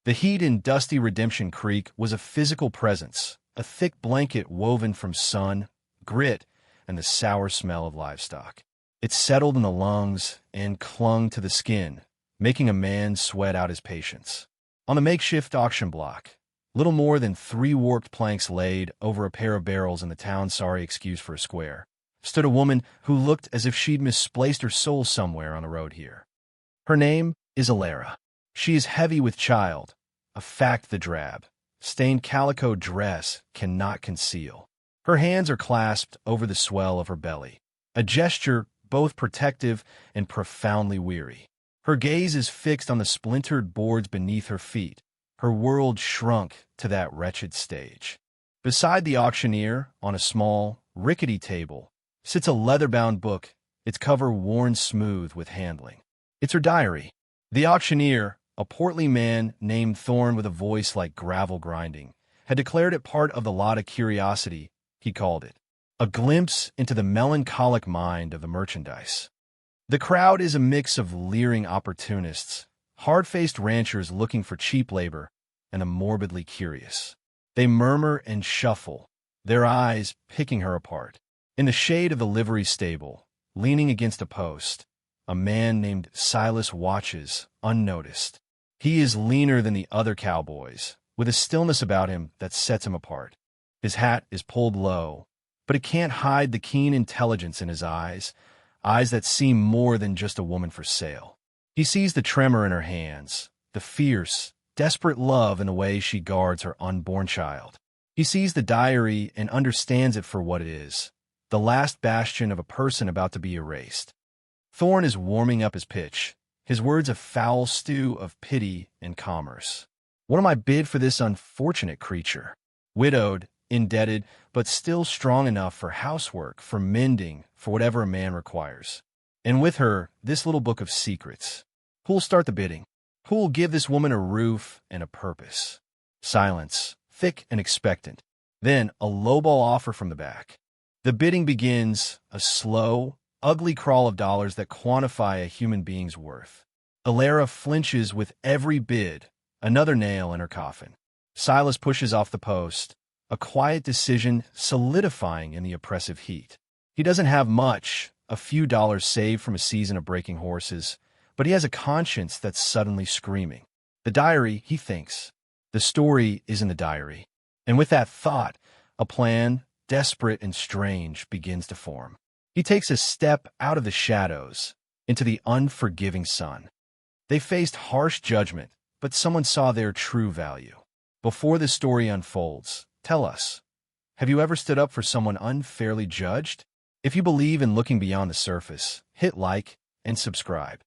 The heat in dusty Redemption Creek was a physical presence, a thick blanket woven from sun, grit, and the sour smell of livestock. It settled in the lungs and clung to the skin, making a man sweat out his patience. On the makeshift auction block, little more than 3 warped planks laid over a pair of barrels in the town's sorry excuse for a square, stood a woman who looked as if she'd misplaced her soul somewhere on the road here. Her name is Alara. She is heavy with child, a fact the drab, stained calico dress cannot conceal. Her hands are clasped over the swell of her belly, a gesture both protective and profoundly weary. Her gaze is fixed on the splintered boards beneath her feet, her world shrunk to that wretched stage. Beside the auctioneer, on a small, rickety table, sits a leather-bound book, its cover worn smooth with handling. It's her diary. The auctioneer, a portly man named Thorne with a voice like gravel grinding, had declared it part of the lot of curiosity, he called it, a glimpse into the melancholic mind of the merchandise. The crowd is a mix of leering opportunists, hard-faced ranchers looking for cheap labor, and the morbidly curious. They murmur and shuffle, their eyes picking her apart. In the shade of the livery stable, leaning against a post, a man named Silas watches, unnoticed. He is leaner than the other cowboys, with a stillness about him that sets him apart. His hat is pulled low, but it can't hide the keen intelligence in his eyes that seem more than just a woman for sale. He sees the tremor in her hands, the fierce, desperate love in the way she guards her unborn child. He sees the diary and understands it for what it is, the last bastion of a person about to be erased. Thorne is warming up his pitch, his words a foul stew of pity and commerce. What am I bid for this unfortunate creature? Widowed, indebted, but still strong enough for housework, for mending, for whatever a man requires. And with her, this little book of secrets. Who'll start the bidding? Who'll give this woman a roof and a purpose? Silence, thick and expectant. Then a lowball offer from the back. The bidding begins, a slow, ugly crawl of dollars that quantify a human being's worth. Alara flinches with every bid, another nail in her coffin. Silas pushes off the post, a quiet decision solidifying in the oppressive heat. He doesn't have much, a few dollars saved from a season of breaking horses, but he has a conscience that's suddenly screaming. The diary, he thinks. The story is in the diary. And with that thought, a plan, desperate and strange, begins to form. He takes a step out of the shadows, into the unforgiving sun. They faced harsh judgment, but someone saw their true value. Before the story unfolds, tell us, have you ever stood up for someone unfairly judged? If you believe in looking beyond the surface, hit like and subscribe.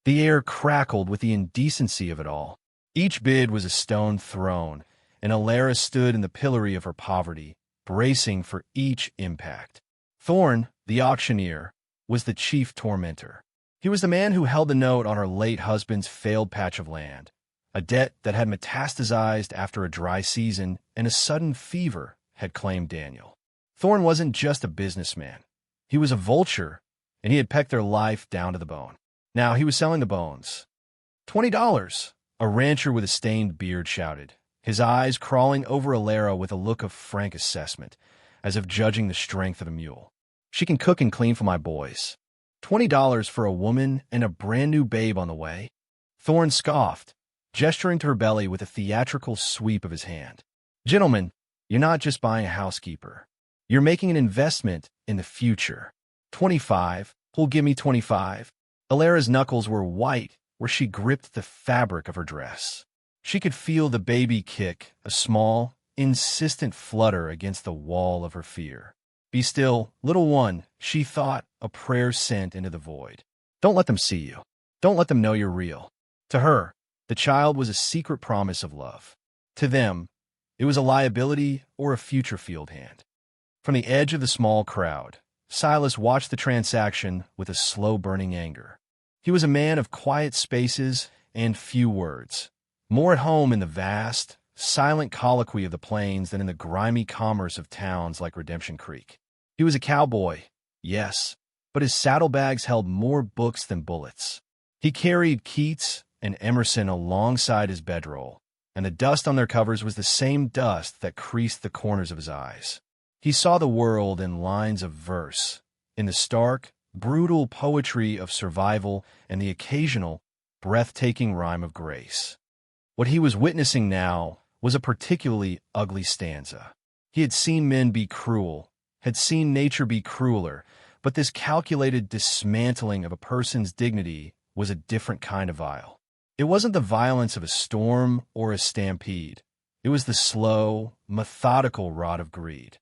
The air crackled with the indecency of it all. Each bid was a stone thrown, and Alara stood in the pillory of her poverty, bracing for each impact. Thorne, the auctioneer, was the chief tormentor. He was the man who held the note on her late husband's failed patch of land, a debt that had metastasized after a dry season and a sudden fever had claimed Daniel. Thorne wasn't just a businessman. He was a vulture, and he had pecked their life down to the bone. Now he was selling the bones. $20, a rancher with a stained beard shouted, his eyes crawling over Alara with a look of frank assessment, as if judging the strength of a mule. She can cook and clean for my boys. $20 for a woman and a brand-new babe on the way? Thorne scoffed, gesturing to her belly with a theatrical sweep of his hand. Gentlemen, you're not just buying a housekeeper. You're making an investment in the future. 25, who'll give me 25? Alara's knuckles were white where she gripped the fabric of her dress. She could feel the baby kick, a small, insistent flutter against the wall of her fear. Be still, little one, she thought, a prayer sent into the void. Don't let them see you. Don't let them know you're real. To her, the child was a secret promise of love. To them, it was a liability or a future field hand. From the edge of the small crowd, Silas watched the transaction with a slow-burning anger. He was a man of quiet spaces and few words, more at home in the vast, silent colloquy of the plains than in the grimy commerce of towns like Redemption Creek. He was a cowboy, yes, but his saddlebags held more books than bullets. He carried Keats and Emerson alongside his bedroll, and the dust on their covers was the same dust that creased the corners of his eyes. He saw the world in lines of verse, in the stark, brutal poetry of survival and the occasional, breathtaking rhyme of grace. What he was witnessing now was a particularly ugly stanza. He had seen men be cruel, had seen nature be crueler, but this calculated dismantling of a person's dignity was a different kind of vile. It wasn't the violence of a storm or a stampede. It was the slow, methodical rot of greed.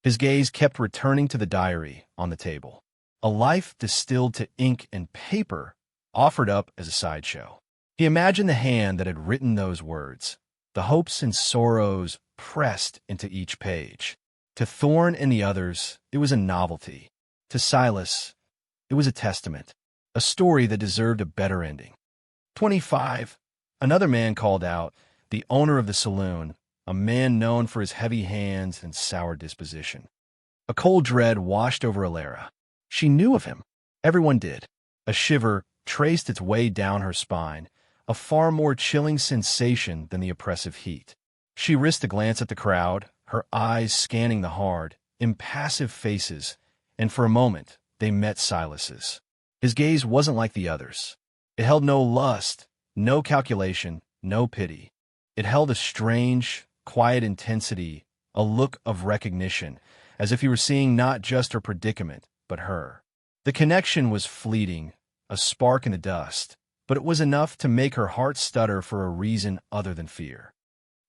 His gaze kept returning to the diary on the table. A life distilled to ink and paper, offered up as a sideshow. He imagined the hand that had written those words, the hopes and sorrows pressed into each page. To Thorn and the others, it was a novelty. To Silas, it was a testament, a story that deserved a better ending. 25. Another man called out, the owner of the saloon, a man known for his heavy hands and sour disposition. A cold dread washed over Alara. She knew of him. Everyone did. A shiver traced its way down her spine, a far more chilling sensation than the oppressive heat. She risked a glance at the crowd, her eyes scanning the hard, impassive faces, and for a moment they met Silas's. His gaze wasn't like the others. It held no lust, no calculation, no pity. It held a strange, quiet intensity, a look of recognition, as if he were seeing not just her predicament, but her. The connection was fleeting, a spark in the dust, but it was enough to make her heart stutter for a reason other than fear.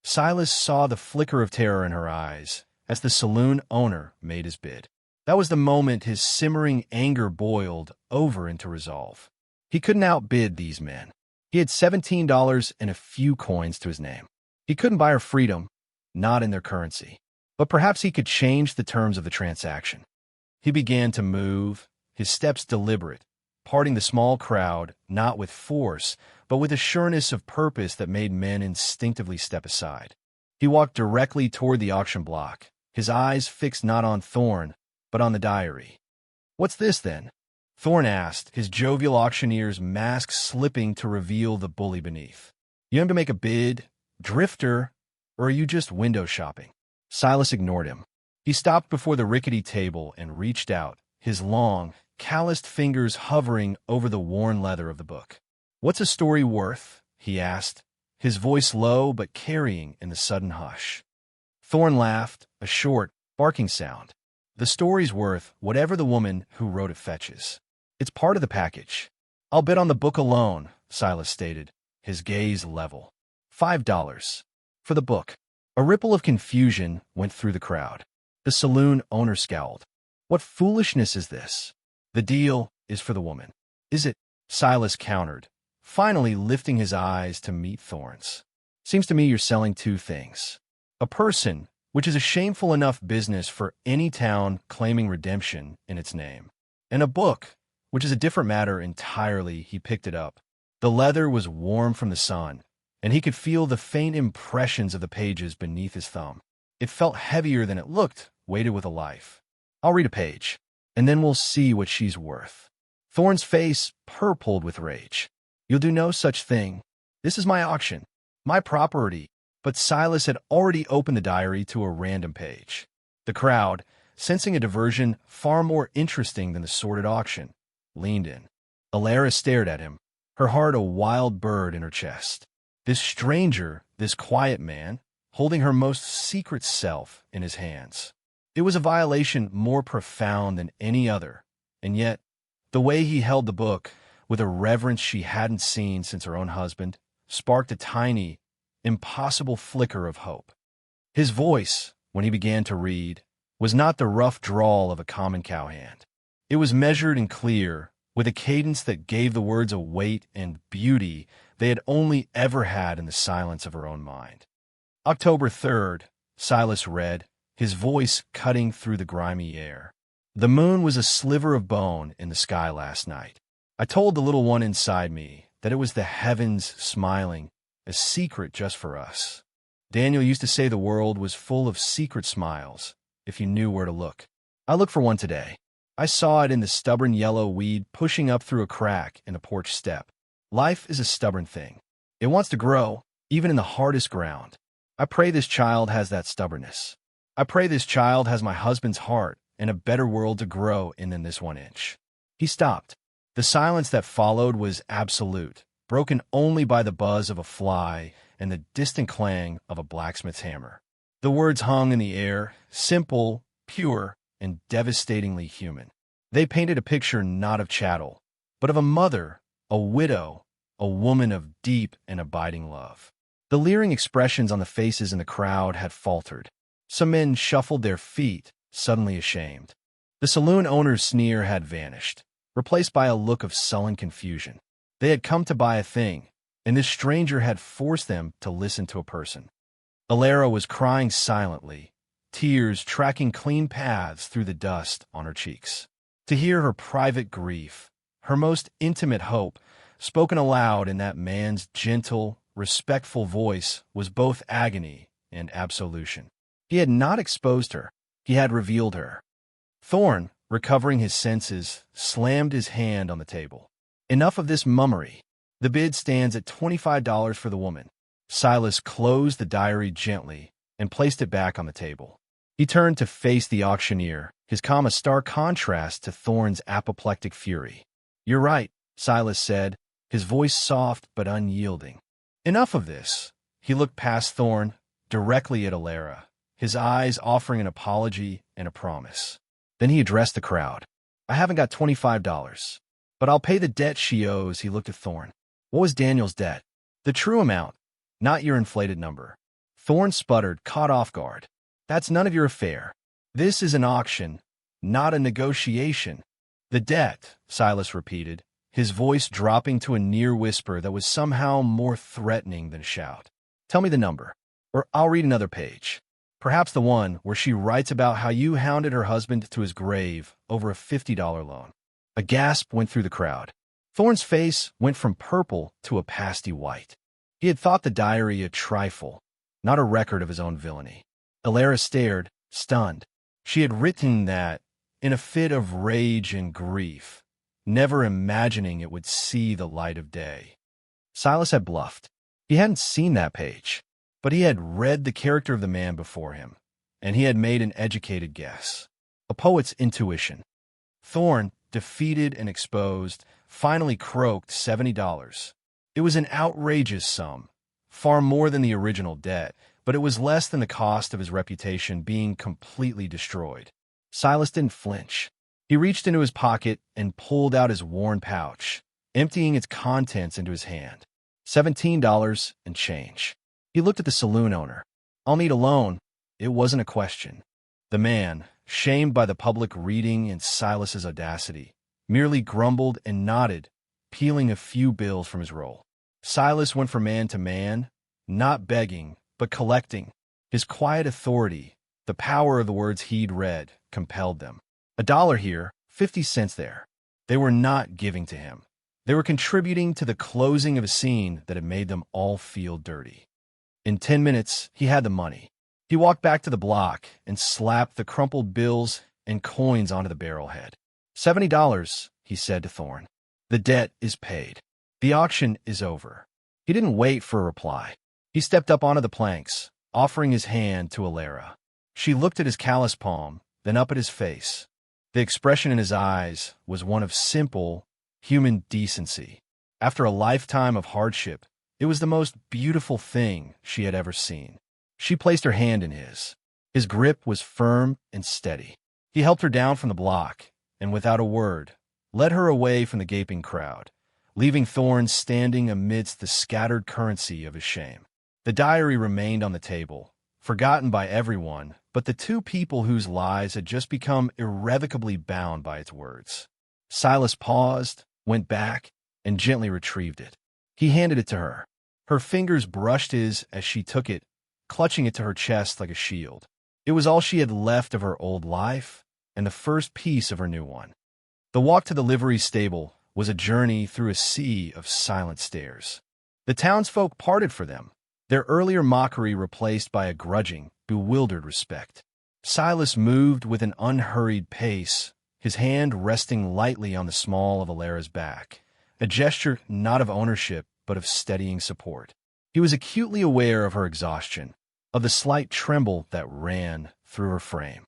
Silas saw the flicker of terror in her eyes as the saloon owner made his bid. That was the moment his simmering anger boiled over into resolve. He couldn't outbid these men. He had $17 and a few coins to his name. He couldn't buy her freedom, not in their currency. But perhaps he could change the terms of the transaction. He began to move, his steps deliberate, parting the small crowd, not with force, but with a sureness of purpose that made men instinctively step aside. He walked directly toward the auction block, his eyes fixed not on Thorn, but on the diary. "What's this, then?" Thorn asked, his jovial auctioneer's mask slipping to reveal the bully beneath. "You aim to make a bid, drifter, or are you just window shopping?" Silas ignored him. He stopped before the rickety table and reached out, his long, calloused fingers hovering over the worn leather of the book. "What's a story worth?" he asked, his voice low but carrying in the sudden hush. Thorn laughed, a short, barking sound. "The story's worth whatever the woman who wrote it fetches. It's part of the package." "I'll bet on the book alone," Silas stated, his gaze level. $5. For the book. A ripple of confusion went through the crowd. The saloon owner scowled. "What foolishness is this?" "The deal is for the woman." "Is it?" Silas countered, finally lifting his eyes to meet Thorn's. "Seems to me you're selling two things. A person, which is a shameful enough business for any town claiming redemption in its name, and a book, which is a different matter entirely." He picked it up. The leather was warm from the sun, and he could feel the faint impressions of the pages beneath his thumb. It felt heavier than it looked, weighted with a life. "I'll read a page, and then we'll see what she's worth." Thorn's face purpled with rage. "You'll do no such thing. This is my auction, my property." But Silas had already opened the diary to a random page. The crowd, sensing a diversion far more interesting than the sordid auction, leaned in. Alara stared at him, her heart a wild bird in her chest. This stranger, this quiet man, holding her most secret self in his hands. It was a violation more profound than any other, and yet, the way he held the book, with a reverence she hadn't seen since her own husband, sparked a tiny, impossible flicker of hope. His voice, when he began to read, was not the rough drawl of a common cowhand. It was measured and clear, with a cadence that gave the words a weight and beauty they had only ever had in the silence of her own mind. October 3rd, Silas read, his voice cutting through the grimy air. "The moon was a sliver of bone in the sky last night. I told the little one inside me that it was the heavens smiling, a secret just for us. Daniel used to say the world was full of secret smiles, if you knew where to look. I looked for one today. I saw it in the stubborn yellow weed pushing up through a crack in the porch step. Life is a stubborn thing. It wants to grow, even in the hardest ground. I pray this child has that stubbornness. I pray this child has my husband's heart and a better world to grow in than this 1 inch. He stopped. The silence that followed was absolute, broken only by the buzz of a fly and the distant clang of a blacksmith's hammer. The words hung in the air, simple, pure, and devastatingly human. They painted a picture not of chattel, but of a mother, a widow, a woman of deep and abiding love. The leering expressions on the faces in the crowd had faltered. Some men shuffled their feet, suddenly ashamed. The saloon owner's sneer had vanished, replaced by a look of sullen confusion. They had come to buy a thing, and this stranger had forced them to listen to a person. Alara was crying silently, tears tracking clean paths through the dust on her cheeks. To hear her private grief, her most intimate hope, spoken aloud in that man's gentle, respectful voice was both agony and absolution. He had not exposed her, he had revealed her. Thorne, recovering his senses, slammed his hand on the table. Enough of this mummery. The bid stands at $25 for the woman. Silas closed the diary gently and placed it back on the table. He turned to face the auctioneer, his calm a stark contrast to Thorne's apoplectic fury. "You're right," Silas said, his voice soft but unyielding. "Enough of this." He looked past Thorne, directly at Alara, his eyes offering an apology and a promise. Then he addressed the crowd. "I haven't got $25, but I'll pay the debt she owes." He looked at Thorne. "What was Daniel's debt?" "The true amount, not your inflated number." Thorne sputtered, caught off guard. "That's none of your affair. This is an auction, not a negotiation." "The debt," Silas repeated, his voice dropping to a near whisper that was somehow more threatening than a shout. "Tell me the number, or I'll read another page. Perhaps the one where she writes about how you hounded her husband to his grave over a $50 loan." A gasp went through the crowd. Thorne's face went from purple to a pasty white. He had thought the diary a trifle, not a record of his own villainy. Alara stared, stunned. She had written that in a fit of rage and grief, never imagining it would see the light of day. Silas had bluffed. He hadn't seen that page, but he had read the character of the man before him, and he had made an educated guess. A poet's intuition. Thorne, defeated and exposed, finally croaked $70. It was an outrageous sum, far more than the original debt, but it was less than the cost of his reputation being completely destroyed. Silas didn't flinch. He reached into his pocket and pulled out his worn pouch, emptying its contents into his hand. $17 and change. He looked at the saloon owner. "I'll need a loan." It wasn't a question. The man, shamed by the public reading and Silas's audacity, merely grumbled and nodded, peeling a few bills from his roll. Silas went from man to man, not begging, but collecting. His quiet authority, the power of the words he'd read, compelled them. $1 here, 50 cents there. They were not giving to him. They were contributing to the closing of a scene that had made them all feel dirty. In 10 minutes, he had the money. He walked back to the block and slapped the crumpled bills and coins onto the barrelhead. $70, he said to Thorne. "The debt is paid. The auction is over." He didn't wait for a reply. He stepped up onto the planks, offering his hand to Alara. She looked at his callous palm, then up at his face. The expression in his eyes was one of simple, human decency. After a lifetime of hardship, it was the most beautiful thing she had ever seen. She placed her hand in his. His grip was firm and steady. He helped her down from the block, and without a word, led her away from the gaping crowd, leaving Thorne standing amidst the scattered currency of his shame. The diary remained on the table, forgotten by everyone but the two people whose lives had just become irrevocably bound by its words. Silas paused, went back, and gently retrieved it. He handed it to her. Her fingers brushed his as she took it, clutching it to her chest like a shield. It was all she had left of her old life, and the first piece of her new one. The walk to the livery stable was a journey through a sea of silent stares. The townsfolk parted for them, their earlier mockery replaced by a grudging, bewildered respect. Silas moved with an unhurried pace, his hand resting lightly on the small of Alara's back, a gesture not of ownership but of steadying support. He was acutely aware of her exhaustion, of the slight tremble that ran through her frame.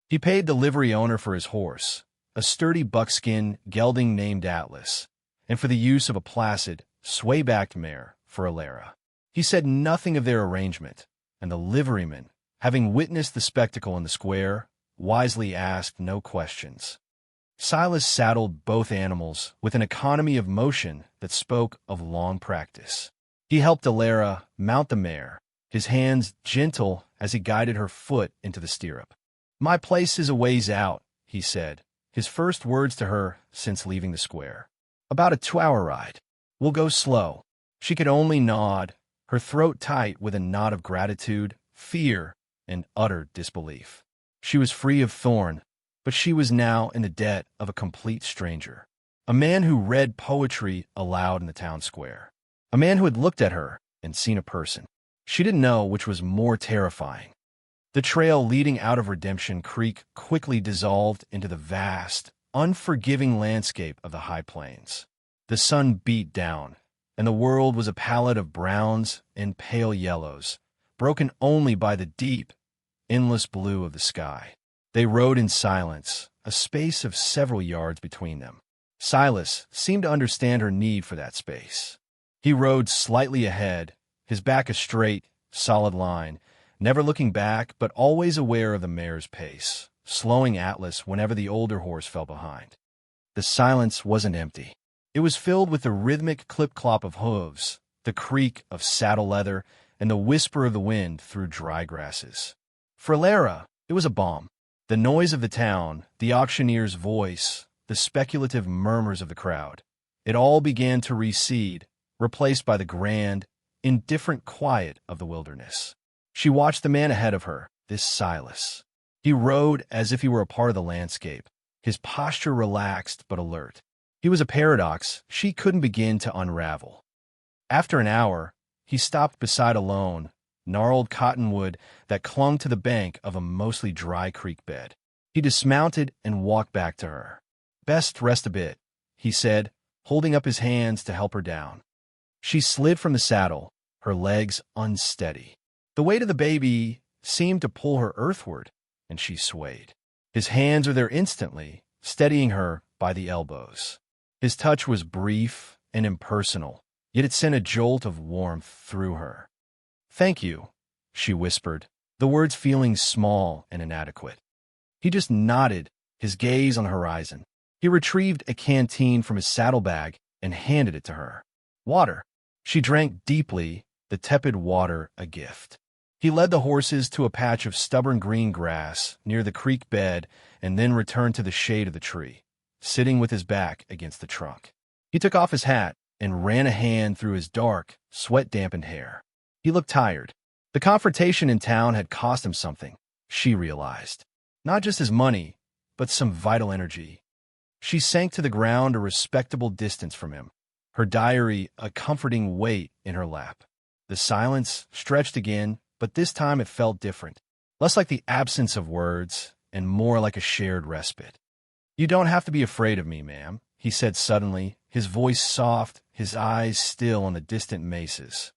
He paid the livery owner for his horse, a sturdy buckskin gelding named Atlas, and for the use of a placid, sway-backed mare for Alara. He said nothing of their arrangement, and the liveryman, having witnessed the spectacle in the square, wisely asked no questions. Silas saddled both animals with an economy of motion that spoke of long practice. He helped Alara mount the mare, his hands gentle as he guided her foot into the stirrup. "My place is a ways out," he said, his first words to her since leaving the square. "About a 2-hour ride. We'll go slow." She could only nod, her throat tight with a knot of gratitude, fear, and utter disbelief. She was free of Thorn, but she was now in the debt of a complete stranger. A man who read poetry aloud in the town square. A man who had looked at her and seen a person. She didn't know which was more terrifying. The trail leading out of Redemption Creek quickly dissolved into the vast, unforgiving landscape of the high plains. The sun beat down, and the world was a palette of browns and pale yellows, broken only by the deep, endless blue of the sky. They rode in silence, a space of several yards between them. Silas seemed to understand her need for that space. He rode slightly ahead, his back a straight, solid line, never looking back but always aware of the mare's pace, slowing Atlas whenever the older horse fell behind. The silence wasn't empty. It was filled with the rhythmic clip-clop of hooves, the creak of saddle leather, and the whisper of the wind through dry grasses. For Alara, it was a balm. The noise of the town, the auctioneer's voice, the speculative murmurs of the crowd, it all began to recede, replaced by the grand, indifferent quiet of the wilderness. She watched the man ahead of her, this Silas. He rode as if he were a part of the landscape, his posture relaxed but alert. He was a paradox she couldn't begin to unravel. After an hour, he stopped beside a lone, gnarled cottonwood that clung to the bank of a mostly dry creek bed. He dismounted and walked back to her. "Best rest a bit," he said, holding up his hands to help her down. She slid from the saddle, her legs unsteady. The weight of the baby seemed to pull her earthward, and she swayed. His hands were there instantly, steadying her by the elbows. His touch was brief and impersonal, yet it sent a jolt of warmth through her. "Thank you," she whispered, the words feeling small and inadequate. He just nodded, his gaze on the horizon. He retrieved a canteen from his saddlebag and handed it to her. "Water." She drank deeply, the tepid water a gift. He led the horses to a patch of stubborn green grass near the creek bed and then returned to the shade of the tree, sitting with his back against the trunk. He took off his hat and ran a hand through his dark, sweat-dampened hair. He looked tired. The confrontation in town had cost him something, she realized. Not just his money, but some vital energy. She sank to the ground a respectable distance from him, her diary a comforting weight in her lap. The silence stretched again, but this time it felt different, less like the absence of words and more like a shared respite. "You don't have to be afraid of me, ma'am," he said suddenly, his voice soft, his eyes still on the distant mesas.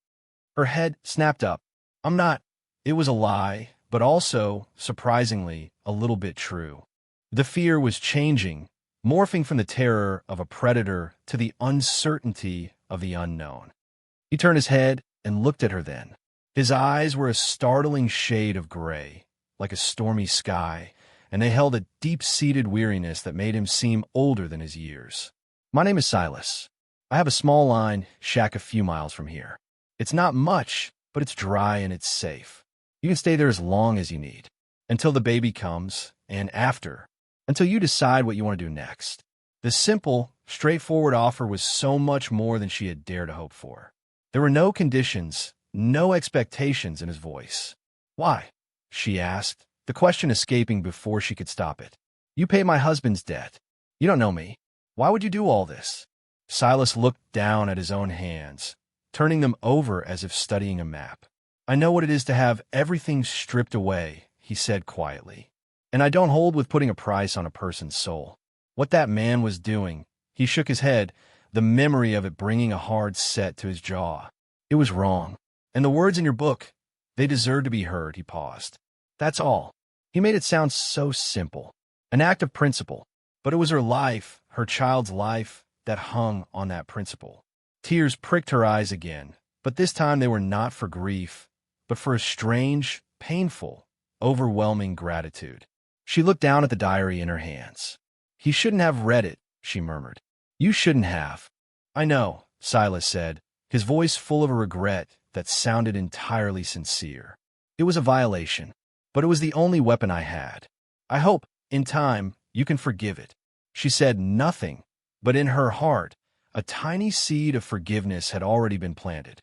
Her head snapped up. "I'm not." It was a lie, but also, surprisingly, a little bit true. The fear was changing, morphing from the terror of a predator to the uncertainty of the unknown. He turned his head and looked at her then. His eyes were a startling shade of gray, like a stormy sky, and they held a deep-seated weariness that made him seem older than his years. "My name is Silas. I have a small line shack a few miles from here. It's not much, but it's dry and it's safe. You can stay there as long as you need, until the baby comes, and after, until you decide what you want to do next." The simple, straightforward offer was so much more than she had dared to hope for. There were no conditions, no expectations in his voice. "Why?" she asked, the question escaping before she could stop it. "You pay my husband's debt. You don't know me. Why would you do all this?" Silas looked down at his own hands, turning them over as if studying a map. "I know what it is to have everything stripped away," he said quietly. "And I don't hold with putting a price on a person's soul. What that man was doing," he shook his head, the memory of it bringing a hard set to his jaw. "It was wrong. And the words in your book, they deserve to be heard, he paused. That's all. He made it sound so simple. An act of principle. But it was her life, her child's life, that hung on that principle. Tears pricked her eyes again, but this time they were not for grief, but for a strange, painful, overwhelming gratitude. She looked down at the diary in her hands. He shouldn't have read it, she murmured. You shouldn't have. I know, Silas said, his voice full of a regret that sounded entirely sincere. It was a violation, but it was the only weapon I had. I hope, in time, you can forgive it. She said nothing, but in her heart, a tiny seed of forgiveness had already been planted.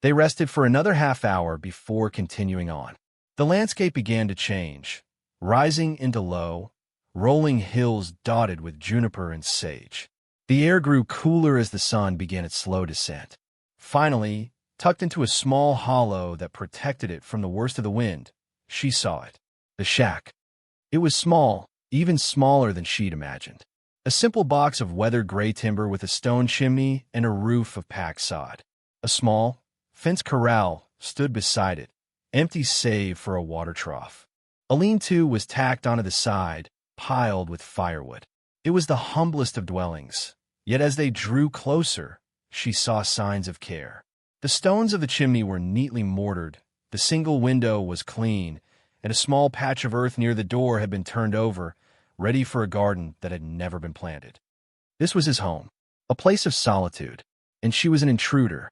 They rested for another half-hour before continuing on. The landscape began to change, rising into low, rolling hills dotted with juniper and sage. The air grew cooler as the sun began its slow descent. Finally, tucked into a small hollow that protected it from the worst of the wind, she saw it. The shack. It was small, even smaller than she'd imagined. A simple box of weathered gray timber with a stone chimney and a roof of packed sod. A small, fenced corral stood beside it, empty save for a water trough. A lean-to was tacked onto the side, piled with firewood. It was the humblest of dwellings, yet as they drew closer, she saw signs of care. The stones of the chimney were neatly mortared, the single window was clean, and a small patch of earth near the door had been turned over, ready for a garden that had never been planted. This was his home, a place of solitude, and she was an intruder.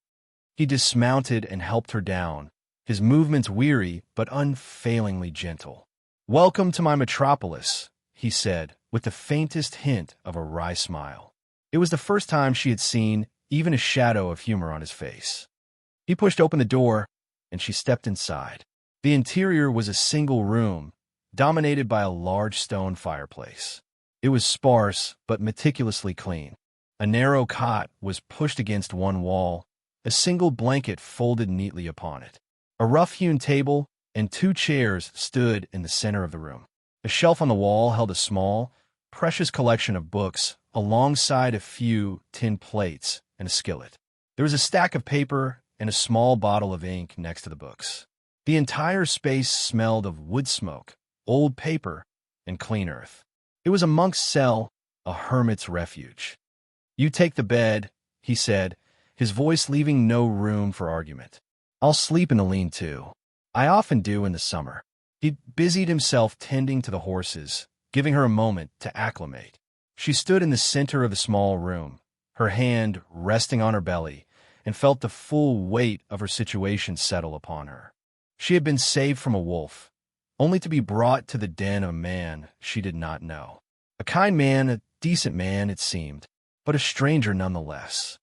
He dismounted and helped her down, his movements weary but unfailingly gentle. Welcome to my metropolis, he said, with the faintest hint of a wry smile. It was the first time she had seen even a shadow of humor on his face. He pushed open the door, and she stepped inside. The interior was a single room, dominated by a large stone fireplace. It was sparse but meticulously clean. A narrow cot was pushed against one wall, a single blanket folded neatly upon it. A rough-hewn table and 2 chairs stood in the center of the room. A shelf on the wall held a small, precious collection of books, alongside a few tin plates and a skillet. There was a stack of paper and a small bottle of ink next to the books. The entire space smelled of wood smoke, old paper, and clean earth. It was a monk's cell, a hermit's refuge. You take the bed, he said, his voice leaving no room for argument. I'll sleep in the lean-to. I often do in the summer. He busied himself tending to the horses, giving her a moment to acclimate. She stood in the center of the small room, her hand resting on her belly, and felt the full weight of her situation settle upon her. She had been saved from a wolf, only to be brought to the den of a man she did not know. A kind man, a decent man, it seemed, but a stranger nonetheless.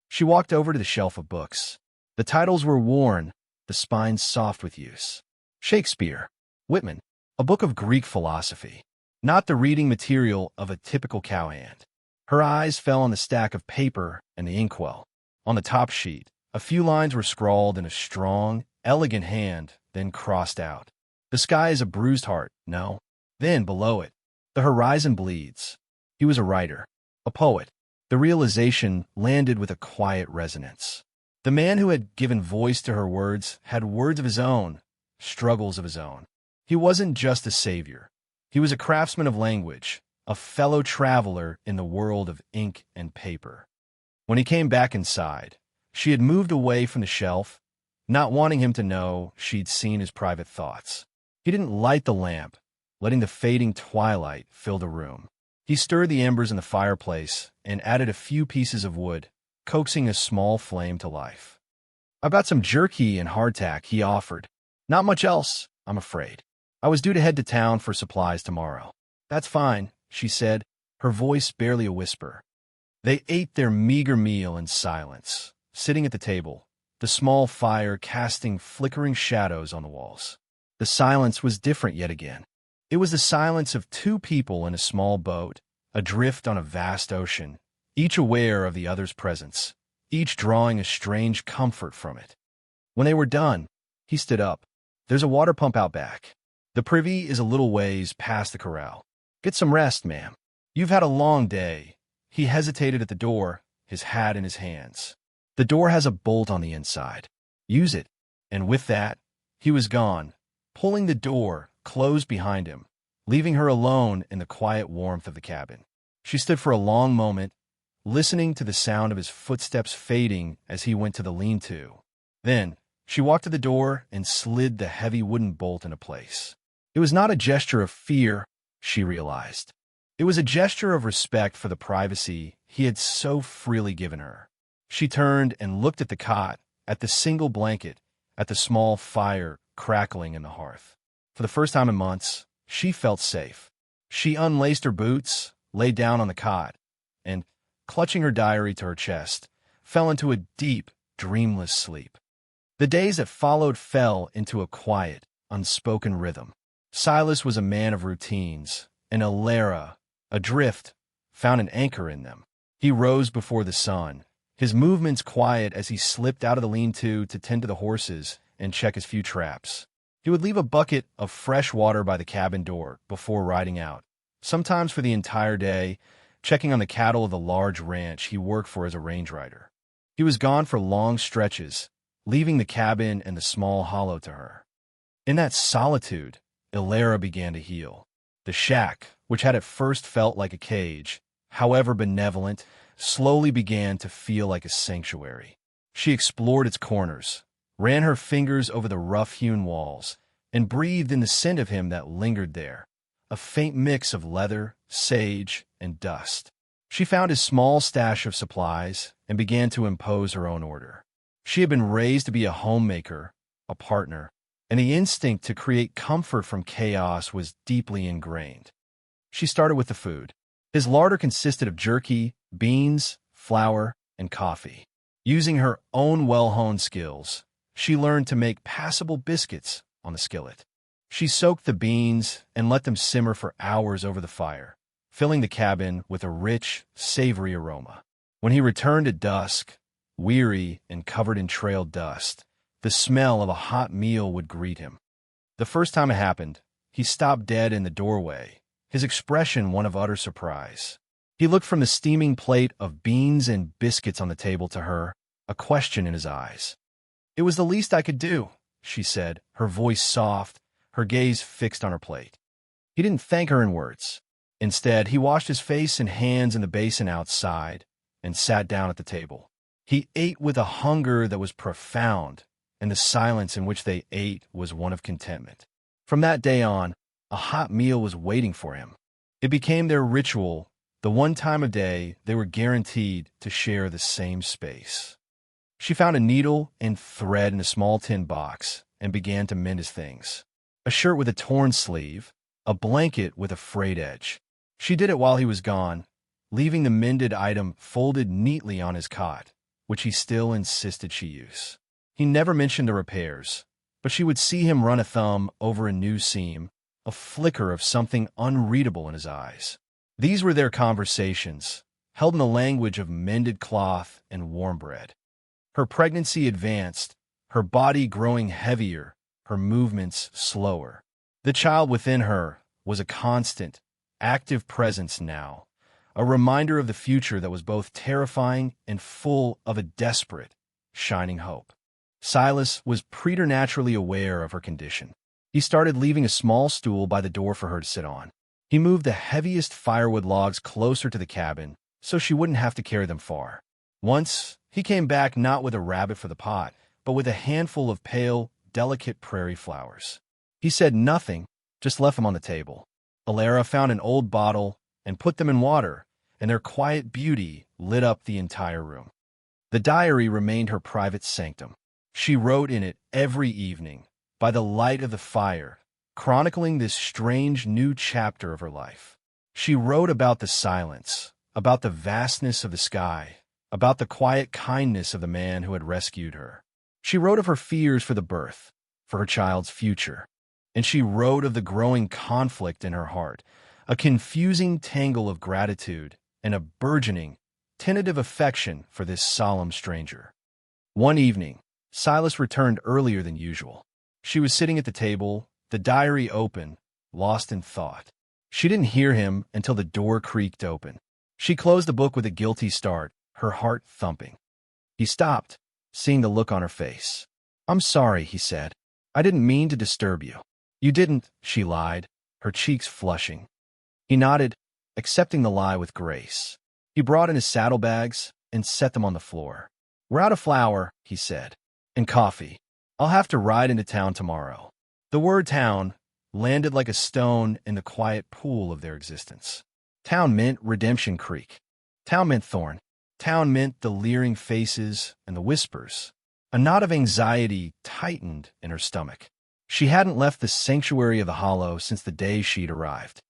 She walked over to the shelf of books. The titles were worn, the spines soft with use. Shakespeare, Whitman, a book of Greek philosophy, not the reading material of a typical cowhand. Her eyes fell on the stack of paper and the inkwell. On the top sheet, a few lines were scrawled in a strong, elegant hand, then crossed out. The sky is a bruised heart, no. Then, below it, the horizon bleeds. He was a writer, a poet. The realization landed with a quiet resonance. The man who had given voice to her words had words of his own, struggles of his own. He wasn't just a savior. He was a craftsman of language, a fellow traveler in the world of ink and paper. When he came back inside, she had moved away from the shelf, not wanting him to know she'd seen his private thoughts. He didn't light the lamp, letting the fading twilight fill the room. He stirred the embers in the fireplace and added a few pieces of wood, coaxing a small flame to life. I've got some jerky and hardtack, he offered. Not much else, I'm afraid. I was due to head to town for supplies tomorrow. That's fine, she said, her voice barely a whisper. They ate their meager meal in silence, sitting at the table, the small fire casting flickering shadows on the walls. The silence was different yet again. It was the silence of 2 people in a small boat, adrift on a vast ocean, each aware of the other's presence, each drawing a strange comfort from it. When they were done, he stood up. There's a water pump out back. The privy is a little ways past the corral. Get some rest, ma'am. You've had a long day. He hesitated at the door, his hat in his hands. The door has a bolt on the inside. Use it, And with that, he was gone, pulling the door closed behind him, leaving her alone in the quiet warmth of the cabin. She stood for a long moment, listening to the sound of his footsteps fading as he went to the lean-to. Then, she walked to the door and slid the heavy wooden bolt into place. It was not a gesture of fear, she realized. It was a gesture of respect for the privacy he had so freely given her. She turned and looked at the cot, at the single blanket, at the small fire crackling in the hearth. For the first time in months, she felt safe. She unlaced her boots, lay down on the cot, and, clutching her diary to her chest, fell into a deep, dreamless sleep. The days that followed fell into a quiet, unspoken rhythm. Silas was a man of routines, and Alara, adrift, found an anchor in them. He rose before the sun, his movements quiet as he slipped out of the lean-to tend to the horses and check his few traps. He would leave a bucket of fresh water by the cabin door before riding out, sometimes for the entire day, checking on the cattle of the large ranch he worked for as a range rider. He was gone for long stretches, leaving the cabin and the small hollow to her. In that solitude, Alara began to heal. The shack, which had at first felt like a cage, however benevolent, slowly began to feel like a sanctuary. She explored its corners, ran her fingers over the rough-hewn walls, and breathed in the scent of him that lingered there, a faint mix of leather, sage, and dust. She found his small stash of supplies and began to impose her own order. She had been raised to be a homemaker, a partner, and the instinct to create comfort from chaos was deeply ingrained. She started with the food. His larder consisted of jerky, beans, flour, and coffee. Using her own well-honed skills, she learned to make passable biscuits on the skillet. She soaked the beans and let them simmer for hours over the fire, filling the cabin with a rich, savory aroma. When he returned at dusk, weary and covered in trailed dust, the smell of a hot meal would greet him. The first time it happened, he stopped dead in the doorway, his expression one of utter surprise. He looked from the steaming plate of beans and biscuits on the table to her, a question in his eyes. "It was the least I could do," she said, her voice soft, her gaze fixed on her plate. He didn't thank her in words. Instead, he washed his face and hands in the basin outside and sat down at the table. He ate with a hunger that was profound, and the silence in which they ate was one of contentment. From that day on, a hot meal was waiting for him. It became their ritual, the one time of day they were guaranteed to share the same space. She found a needle and thread in a small tin box and began to mend his things. A shirt with a torn sleeve, a blanket with a frayed edge. She did it while he was gone, leaving the mended item folded neatly on his cot, which he still insisted she use. He never mentioned the repairs, but she would see him run a thumb over a new seam, a flicker of something unreadable in his eyes. These were their conversations, held in the language of mended cloth and warm bread. Her pregnancy advanced, her body growing heavier, her movements slower. The child within her was a constant, active presence now, a reminder of the future that was both terrifying and full of a desperate, shining hope. Silas was preternaturally aware of her condition. He started leaving a small stool by the door for her to sit on. He moved the heaviest firewood logs closer to the cabin so she wouldn't have to carry them far. Once, he came back not with a rabbit for the pot, but with a handful of pale, delicate prairie flowers. He said nothing, just left them on the table. Alara found an old bottle and put them in water, and their quiet beauty lit up the entire room. The diary remained her private sanctum. She wrote in it every evening, by the light of the fire, chronicling this strange new chapter of her life. She wrote about the silence, about the vastness of the sky, about the quiet kindness of the man who had rescued her. She wrote of her fears for the birth, for her child's future. And she wrote of the growing conflict in her heart, a confusing tangle of gratitude and a burgeoning, tentative affection for this solemn stranger. One evening, Silas returned earlier than usual. She was sitting at the table, the diary open, lost in thought. She didn't hear him until the door creaked open. She closed the book with a guilty start, her heart thumping. He stopped, seeing the look on her face. "I'm sorry," he said. "I didn't mean to disturb you." "You didn't," she lied, her cheeks flushing. He nodded, accepting the lie with grace. He brought in his saddlebags and set them on the floor. "We're out of flour," he said, "and coffee. I'll have to ride into town tomorrow." The word town landed like a stone in the quiet pool of their existence. Town meant Redemption Creek. Town meant Thorn. Town meant the leering faces and the whispers. A knot of anxiety tightened in her stomach. She hadn't left the sanctuary of the hollow since the day she'd arrived.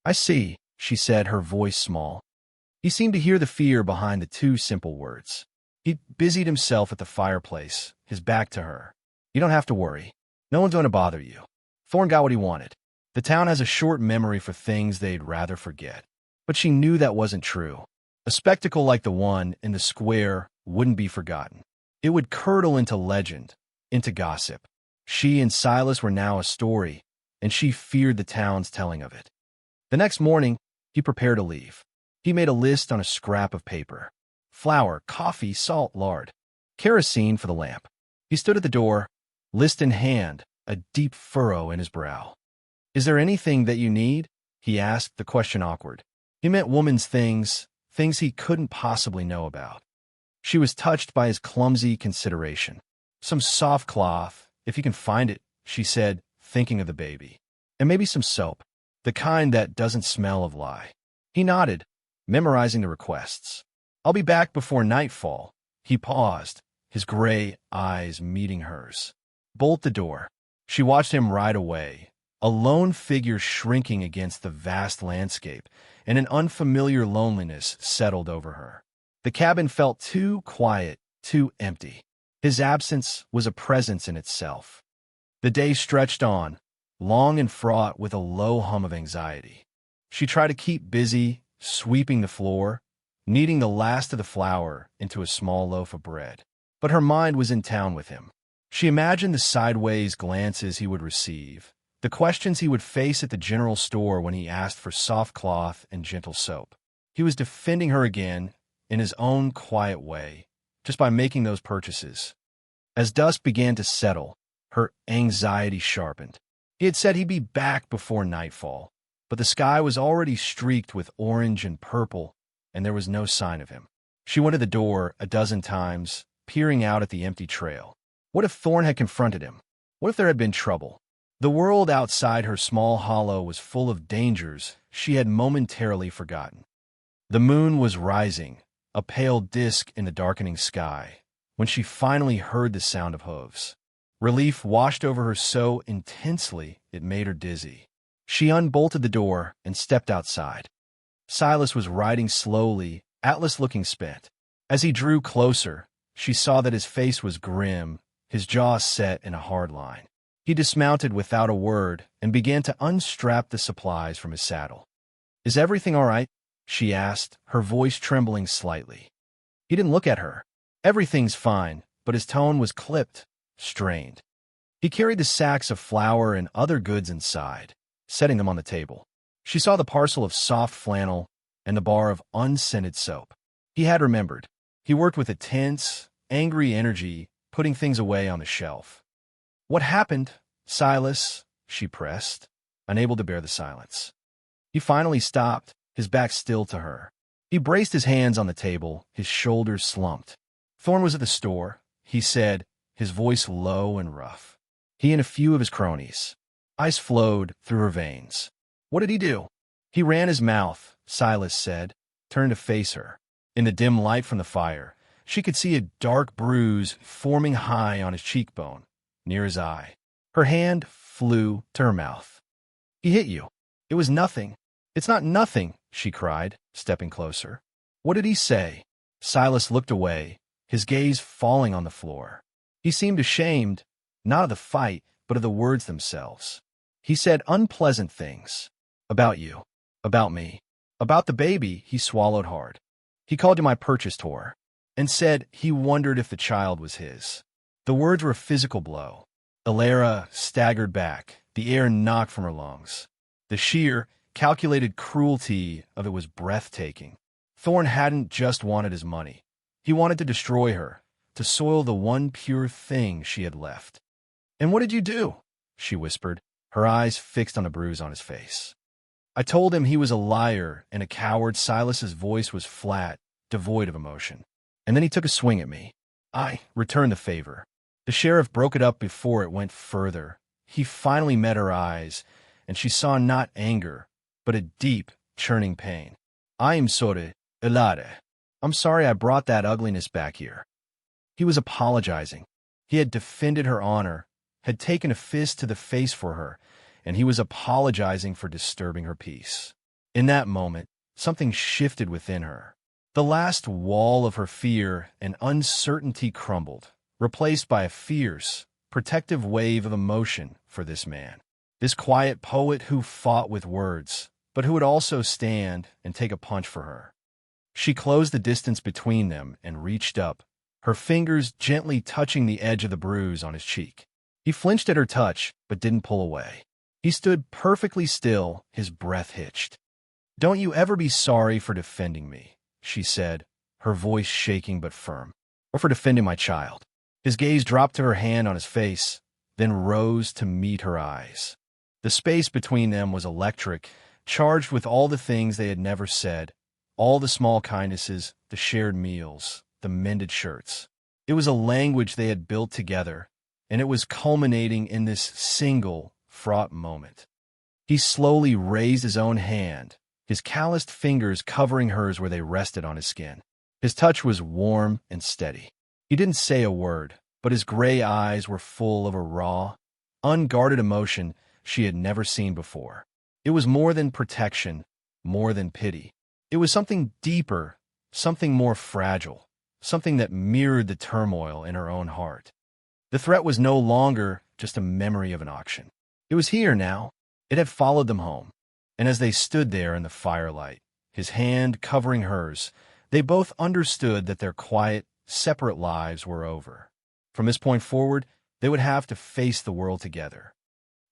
"I see," she said, her voice small. He seemed to hear the fear behind the two simple words. He busied himself at the fireplace, his back to her. "You don't have to worry. No one's going to bother you. Thorn got what he wanted. The town has a short memory for things they'd rather forget." But she knew that wasn't true. A spectacle like the one in the square wouldn't be forgotten. It would curdle into legend, into gossip. She and Silas were now a story, and she feared the town's telling of it. The next morning, he prepared to leave. He made a list on a scrap of paper. Flour, coffee, salt, lard. Kerosene for the lamp. He stood at the door, list in hand, a deep furrow in his brow. "Is there anything that you need?" he asked, the question awkward. He meant woman's things he couldn't possibly know about. She was touched by his clumsy consideration. "Some soft cloth, if you can find it," she said, thinking of the baby. "And maybe some soap, the kind that doesn't smell of lye." He nodded, memorizing the requests. "I'll be back before nightfall." He paused, his gray eyes meeting hers. "Bolt the door." She watched him ride away, a lone figure shrinking against the vast landscape, and an unfamiliar loneliness settled over her. The cabin felt too quiet, too empty. His absence was a presence in itself. The day stretched on, long and fraught with a low hum of anxiety. She tried to keep busy, sweeping the floor, kneading the last of the flour into a small loaf of bread. But her mind was in town with him. She imagined the sideways glances he would receive, the questions he would face at the general store when he asked for soft cloth and gentle soap. He was defending her again, in his own quiet way, just by making those purchases. As dusk began to settle, her anxiety sharpened. He had said he'd be back before nightfall, but the sky was already streaked with orange and purple, and there was no sign of him. She went to the door a dozen times, peering out at the empty trail. What if Thorn had confronted him? What if there had been trouble? The world outside her small hollow was full of dangers she had momentarily forgotten. The moon was rising, a pale disk in the darkening sky, when she finally heard the sound of hooves. Relief washed over her so intensely it made her dizzy. She unbolted the door and stepped outside. Silas was riding slowly, Atlas looking spent. As he drew closer, she saw that his face was grim, his jaw set in a hard line. He dismounted without a word and began to unstrap the supplies from his saddle. "Is everything all right?" she asked, her voice trembling slightly. He didn't look at her. "Everything's fine," but his tone was clipped, strained. He carried the sacks of flour and other goods inside, setting them on the table. She saw the parcel of soft flannel and the bar of unscented soap. He had remembered. He worked with a tense, angry energy, putting things away on the shelf. "What happened, Silas?" she pressed, unable to bear the silence. He finally stopped, his back still to her. He braced his hands on the table, his shoulders slumped. "Thorn was at the store," he said, his voice low and rough. He and a few of his cronies. Ice flowed through her veins. "What did he do?" "He ran his mouth," Silas said, turned to face her. In the dim light from the fire, she could see a dark bruise forming high on his cheekbone, near his eye. Her hand flew to her mouth. "He hit you." "It was nothing." "It's not nothing," she cried, stepping closer. "What did he say?" Silas looked away, his gaze falling on the floor. He seemed ashamed, not of the fight, but of the words themselves. He said unpleasant things. "About you. About me. About the baby." He swallowed hard. "He called you my purchased whore, and said he wondered if the child was his." The words were a physical blow. Alara staggered back, the air knocked from her lungs. The sheer, calculated cruelty of it was breathtaking. Thorn hadn't just wanted his money. He wanted to destroy her, to soil the one pure thing she had left. "And what did you do?" she whispered, her eyes fixed on a bruise on his face. "I told him he was a liar and a coward." Silas's voice was flat, devoid of emotion. "And then he took a swing at me. I returned the favor." The sheriff broke it up before it went further. He finally met her eyes, and she saw not anger, but a deep, churning pain. "I am sorry, Aloud. I'm sorry I brought that ugliness back here." He was apologizing. He had defended her honor, had taken a fist to the face for her, and he was apologizing for disturbing her peace. In that moment, something shifted within her. The last wall of her fear and uncertainty crumbled, replaced by a fierce, protective wave of emotion for this man. This quiet poet who fought with words, but who would also stand and take a punch for her. She closed the distance between them and reached up, her fingers gently touching the edge of the bruise on his cheek. He flinched at her touch, but didn't pull away. He stood perfectly still, his breath hitched. "Don't you ever be sorry for defending me," she said, her voice shaking but firm, "or for defending my child." His gaze dropped to her hand on his face, then rose to meet her eyes. The space between them was electric, charged with all the things they had never said, all the small kindnesses, the shared meals, the mended shirts. It was a language they had built together, and it was culminating in this single, fraught moment. He slowly raised his own hand, his calloused fingers covering hers where they rested on his skin. His touch was warm and steady. He didn't say a word, but his gray eyes were full of a raw, unguarded emotion she had never seen before. It was more than protection, more than pity. It was something deeper, something more fragile, something that mirrored the turmoil in her own heart. The threat was no longer just a memory of an auction. It was here now. It had followed them home. And as they stood there in the firelight, his hand covering hers, they both understood that their quiet, separate lives were over. From this point forward, they would have to face the world together.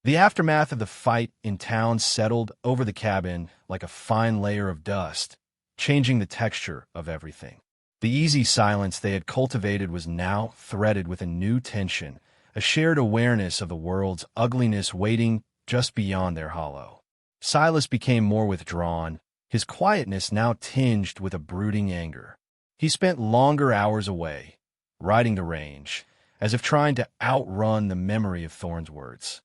The aftermath of the fight in town settled over the cabin like a fine layer of dust, changing the texture of everything. The easy silence they had cultivated was now threaded with a new tension, a shared awareness of the world's ugliness waiting just beyond their hollow. Silas became more withdrawn, his quietness now tinged with a brooding anger. He spent longer hours away, riding the range, as if trying to outrun the memory of Thorne's words.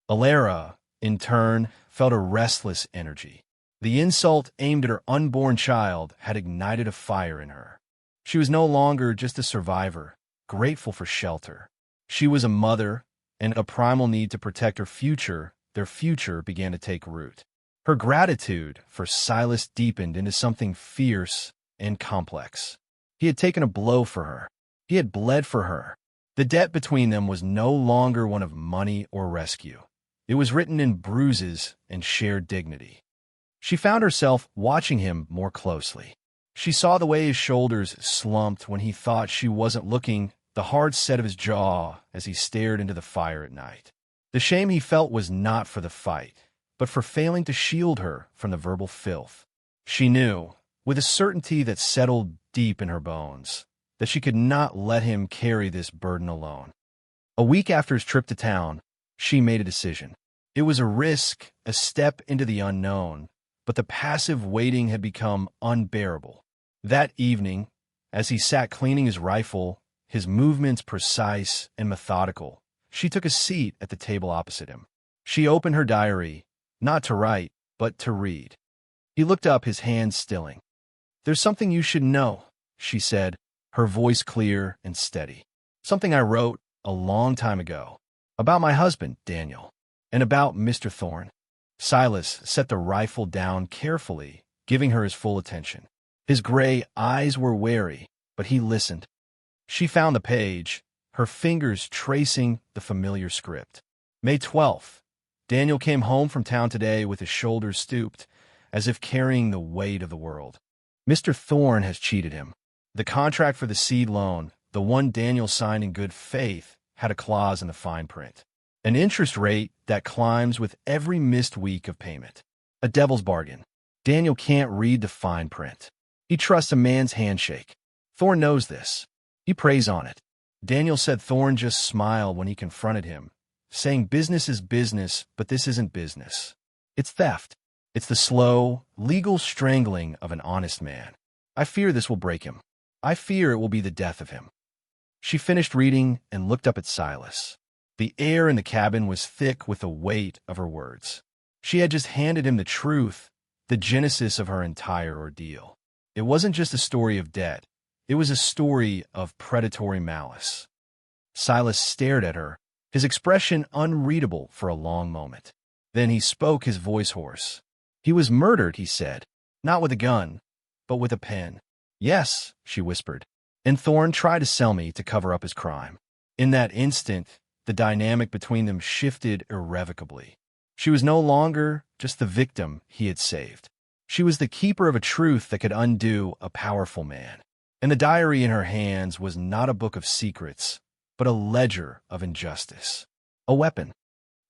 Alara, in turn, felt a restless energy. The insult aimed at her unborn child had ignited a fire in her. She was no longer just a survivor, grateful for shelter. She was a mother, and a primal need to protect her future. Their future began to take root. Her gratitude for Silas deepened into something fierce and complex. He had taken a blow for her. He had bled for her. The debt between them was no longer one of money or rescue. It was written in bruises and shared dignity. She found herself watching him more closely. She saw the way his shoulders slumped when he thought she wasn't looking, the hard set of his jaw as he stared into the fire at night. The shame he felt was not for the fight, but for failing to shield her from the verbal filth. She knew, with a certainty that settled deep in her bones, that she could not let him carry this burden alone. A week after his trip to town, she made a decision. It was a risk, a step into the unknown, but the passive waiting had become unbearable. That evening, as he sat cleaning his rifle, his movements precise and methodical, she took a seat at the table opposite him. She opened her diary, not to write, but to read. He looked up, his hands stilling. "There's something you should know," she said, her voice clear and steady. "Something I wrote a long time ago. About my husband, Daniel, and about Mr. Thorne." Silas set the rifle down carefully, giving her his full attention. His gray eyes were wary, but he listened. She found the page, her fingers tracing the familiar script. May 12th. Daniel came home from town today with his shoulders stooped, as if carrying the weight of the world. Mr. Thorne has cheated him. The contract for the seed loan, the one Daniel signed in good faith, had a clause in the fine print. An interest rate that climbs with every missed week of payment. A devil's bargain. Daniel can't read the fine print. He trusts a man's handshake. Thorne knows this. He preys on it. Daniel said Thorne just smiled when he confronted him, saying business is business, but this isn't business. It's theft. It's the slow, legal strangling of an honest man. I fear this will break him. I fear it will be the death of him. She finished reading and looked up at Silas. The air in the cabin was thick with the weight of her words. She had just handed him the truth, the genesis of her entire ordeal. It wasn't just a story of debt. It was a story of predatory malice. Silas stared at her, his expression unreadable for a long moment. Then he spoke, his voice hoarse. He was murdered, he said, not with a gun, but with a pen. Yes, she whispered, and Thorne tried to sell me to cover up his crime. In that instant, the dynamic between them shifted irrevocably. She was no longer just the victim he had saved. She was the keeper of a truth that could undo a powerful man. And the diary in her hands was not a book of secrets, but a ledger of injustice. A weapon.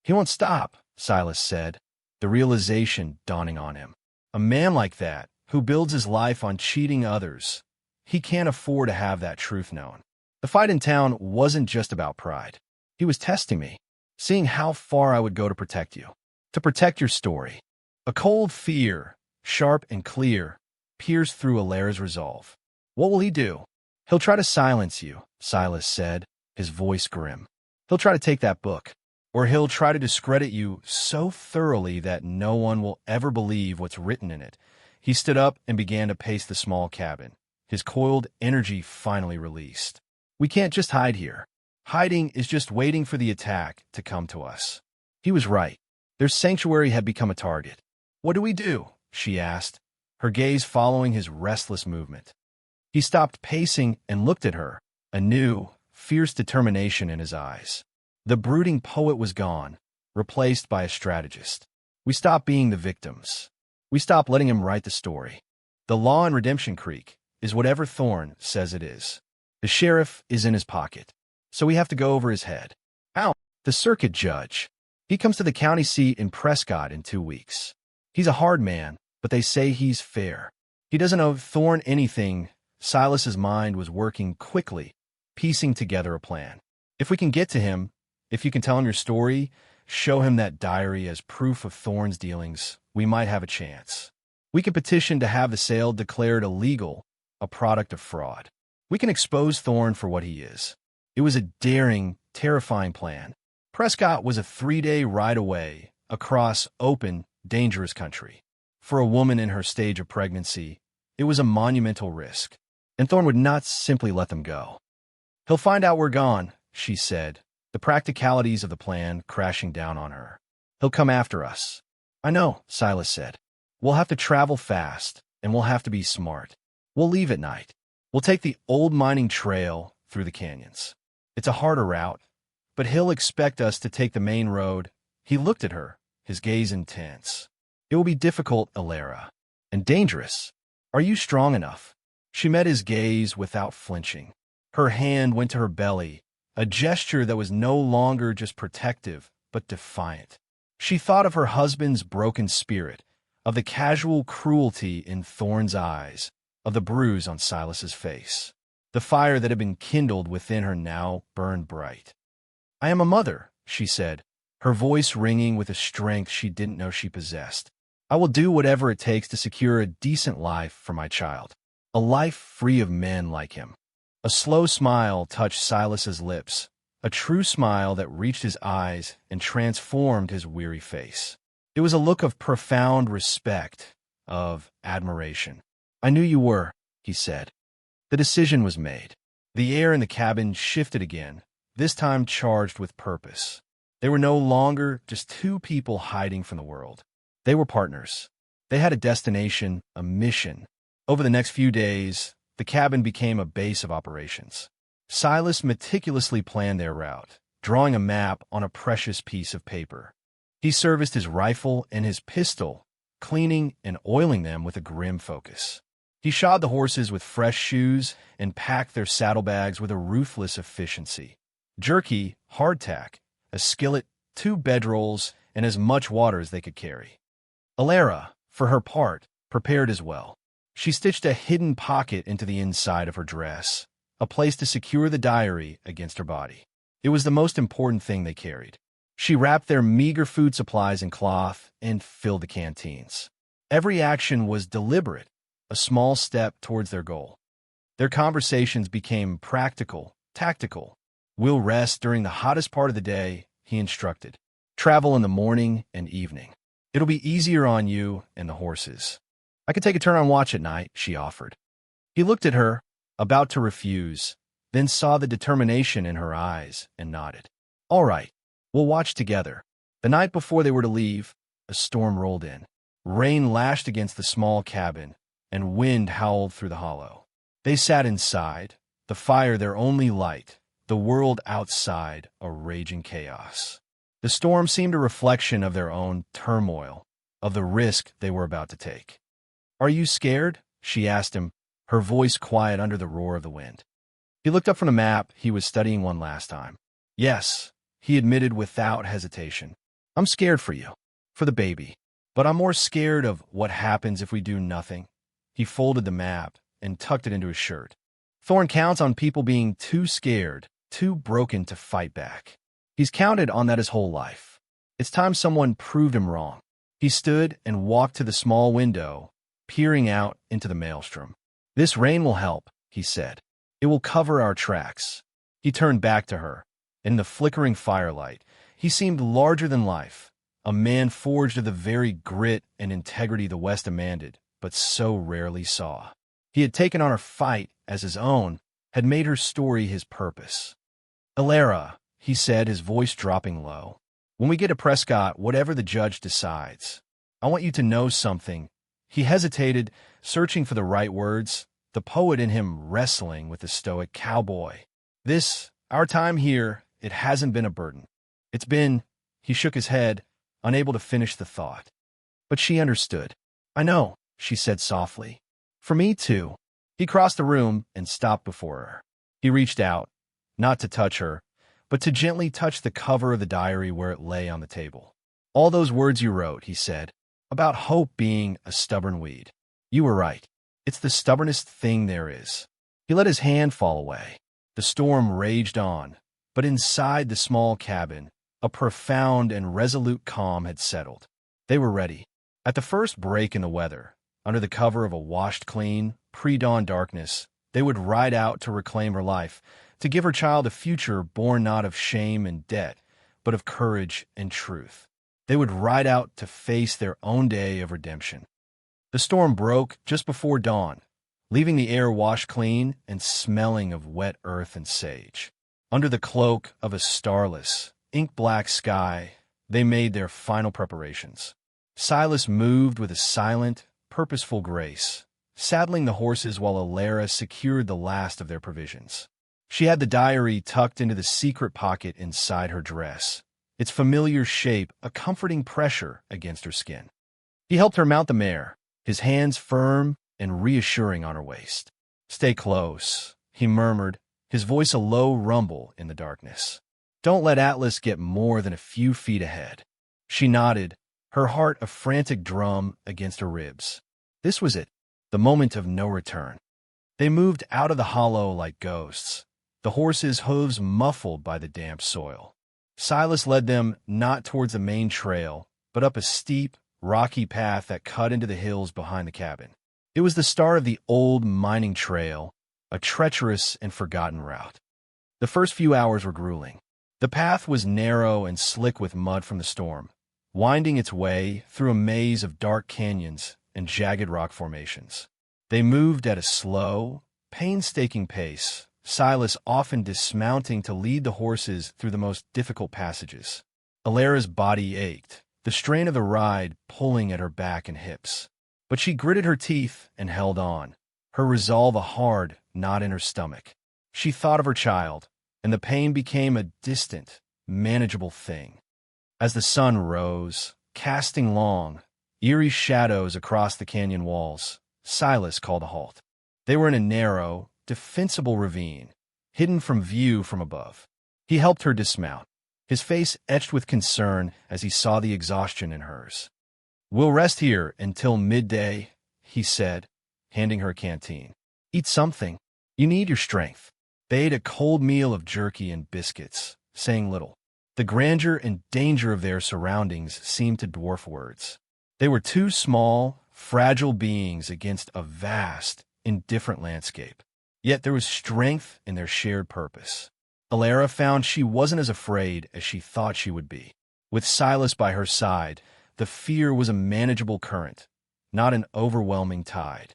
He won't stop, Silas said, the realization dawning on him. A man like that, who builds his life on cheating others, he can't afford to have that truth known. The fight in town wasn't just about pride. He was testing me, seeing how far I would go to protect you, to protect your story. A cold fear, sharp and clear, pierced through Alara's resolve. What will he do? He'll try to silence you, Silas said, his voice grim. He'll try to take that book, or he'll try to discredit you so thoroughly that no one will ever believe what's written in it. He stood up and began to pace the small cabin, his coiled energy finally released. We can't just hide here. Hiding is just waiting for the attack to come to us. He was right. Their sanctuary had become a target. What do we do? She asked, her gaze following his restless movement. He stopped pacing and looked at her, a new, fierce determination in his eyes. The brooding poet was gone, replaced by a strategist. We stopped being the victims. We stopped letting him write the story. The law in Redemption Creek is whatever Thorne says it is. The sheriff is in his pocket, so we have to go over his head. Ow! The circuit judge. He comes to the county seat in Prescott in 2 weeks. He's a hard man, but they say he's fair. He doesn't owe Thorne anything. Silas's mind was working quickly, piecing together a plan. If we can get to him, if you can tell him your story, show him that diary as proof of Thorne's dealings, we might have a chance. We can petition to have the sale declared illegal, a product of fraud. We can expose Thorne for what he is. It was a daring, terrifying plan. Prescott was a 3-day ride away, across open, dangerous country. For a woman in her stage of pregnancy, it was a monumental risk. And Thorne would not simply let them go. He'll find out we're gone, she said, the practicalities of the plan crashing down on her. He'll come after us. I know, Silas said. We'll have to travel fast, and we'll have to be smart. We'll leave at night. We'll take the old mining trail through the canyons. It's a harder route, but he'll expect us to take the main road. He looked at her, his gaze intense. It will be difficult, Alara, and dangerous. Are you strong enough? She met his gaze without flinching. Her hand went to her belly, a gesture that was no longer just protective, but defiant. She thought of her husband's broken spirit, of the casual cruelty in Thorne's eyes, of the bruise on Silas's face. The fire that had been kindled within her now burned bright. I am a mother, she said, her voice ringing with a strength she didn't know she possessed. I will do whatever it takes to secure a decent life for my child. A life free of men like him. A slow smile touched Silas's lips, a true smile that reached his eyes and transformed his weary face. It was a look of profound respect, of admiration. I knew you were, he said. The decision was made. The air in the cabin shifted again, this time charged with purpose. They were no longer just two people hiding from the world. They were partners. They had a destination, a mission. Over the next few days, the cabin became a base of operations. Silas meticulously planned their route, drawing a map on a precious piece of paper. He serviced his rifle and his pistol, cleaning and oiling them with a grim focus. He shod the horses with fresh shoes and packed their saddlebags with a ruthless efficiency. Jerky, hardtack, a skillet, 2 bedrolls, and as much water as they could carry. Alara, for her part, prepared as well. She stitched a hidden pocket into the inside of her dress, a place to secure the diary against her body. It was the most important thing they carried. She wrapped their meager food supplies in cloth and filled the canteens. Every action was deliberate, a small step towards their goal. Their conversations became practical, tactical. "We'll rest during the hottest part of the day," he instructed. "Travel in the morning and evening. It'll be easier on you and the horses." "I could take a turn on watch at night," she offered. He looked at her, about to refuse, then saw the determination in her eyes and nodded. "All right, we'll watch together." The night before they were to leave, a storm rolled in. Rain lashed against the small cabin, and wind howled through the hollow. They sat inside, the fire their only light, the world outside a raging chaos. The storm seemed a reflection of their own turmoil, of the risk they were about to take. "Are you scared?" she asked him, her voice quiet under the roar of the wind. He looked up from the map he was studying one last time. "Yes," he admitted without hesitation. "I'm scared for you, for the baby. But I'm more scared of what happens if we do nothing." He folded the map and tucked it into his shirt. Thorne counts on people being too scared, too broken to fight back. He's counted on that his whole life. It's time someone proved him wrong. He stood and walked to the small window, peering out into the maelstrom. "This rain will help," he said. "It will cover our tracks." He turned back to her. In the flickering firelight, he seemed larger than life, a man forged of the very grit and integrity the West demanded, but so rarely saw. He had taken on her fight as his own, had made her story his purpose. "Alara," he said, his voice dropping low, "when we get to Prescott, whatever the judge decides, I want you to know something." He hesitated, searching for the right words, the poet in him wrestling with the stoic cowboy. Our time here, it hasn't been a burden. It's been," he shook his head, unable to finish the thought. But she understood. "I know," she said softly. "For me, too." He crossed the room and stopped before her. He reached out, not to touch her, but to gently touch the cover of the diary where it lay on the table. "All those words you wrote," he said, "about hope being a stubborn weed. You were right. It's the stubbornest thing there is." He let his hand fall away. The storm raged on, but inside the small cabin, a profound and resolute calm had settled. They were ready. At the first break in the weather, under the cover of a washed-clean, pre-dawn darkness, they would ride out to reclaim her life, to give her child a future born not of shame and debt, but of courage and truth. They would ride out to face their own day of redemption. The storm broke just before dawn, leaving the air washed clean and smelling of wet earth and sage. Under the cloak of a starless, ink-black sky, they made their final preparations. Silas moved with a silent, purposeful grace, saddling the horses while Alara secured the last of their provisions. She had the diary tucked into the secret pocket inside her dress, its familiar shape a comforting pressure against her skin. He helped her mount the mare, his hands firm and reassuring on her waist. "Stay close," he murmured, his voice a low rumble in the darkness. "Don't let Atlas get more than a few feet ahead." She nodded, her heart a frantic drum against her ribs. This was it, the moment of no return. They moved out of the hollow like ghosts, the horses' hooves muffled by the damp soil. Silas led them not towards the main trail, but up a steep, rocky path that cut into the hills behind the cabin. It was the start of the old mining trail, a treacherous and forgotten route. The first few hours were grueling. The path was narrow and slick with mud from the storm, winding its way through a maze of dark canyons and jagged rock formations. They moved at a slow, painstaking pace, Silas often dismounting to lead the horses through the most difficult passages. Alara's body ached, the strain of the ride pulling at her back and hips. But she gritted her teeth and held on, her resolve a hard knot in her stomach. She thought of her child, and the pain became a distant, manageable thing. As the sun rose, casting long, eerie shadows across the canyon walls, Silas called a halt. They were in a narrow, defensible ravine, hidden from view from above. He helped her dismount, his face etched with concern as he saw the exhaustion in hers. "We'll rest here until midday," he said, handing her a canteen. "Eat something. You need your strength." They ate a cold meal of jerky and biscuits, saying little. The grandeur and danger of their surroundings seemed to dwarf words. They were two small, fragile beings against a vast, indifferent landscape. Yet there was strength in their shared purpose. Alara found she wasn't as afraid as she thought she would be. With Silas by her side, the fear was a manageable current, not an overwhelming tide.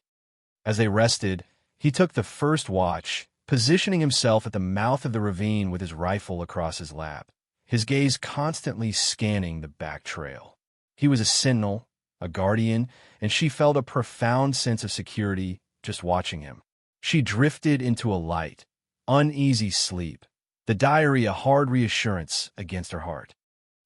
As they rested, he took the first watch, positioning himself at the mouth of the ravine with his rifle across his lap, his gaze constantly scanning the back trail. He was a sentinel, a guardian, and she felt a profound sense of security just watching him. She drifted into a light, uneasy sleep, the diary a hard reassurance against her heart.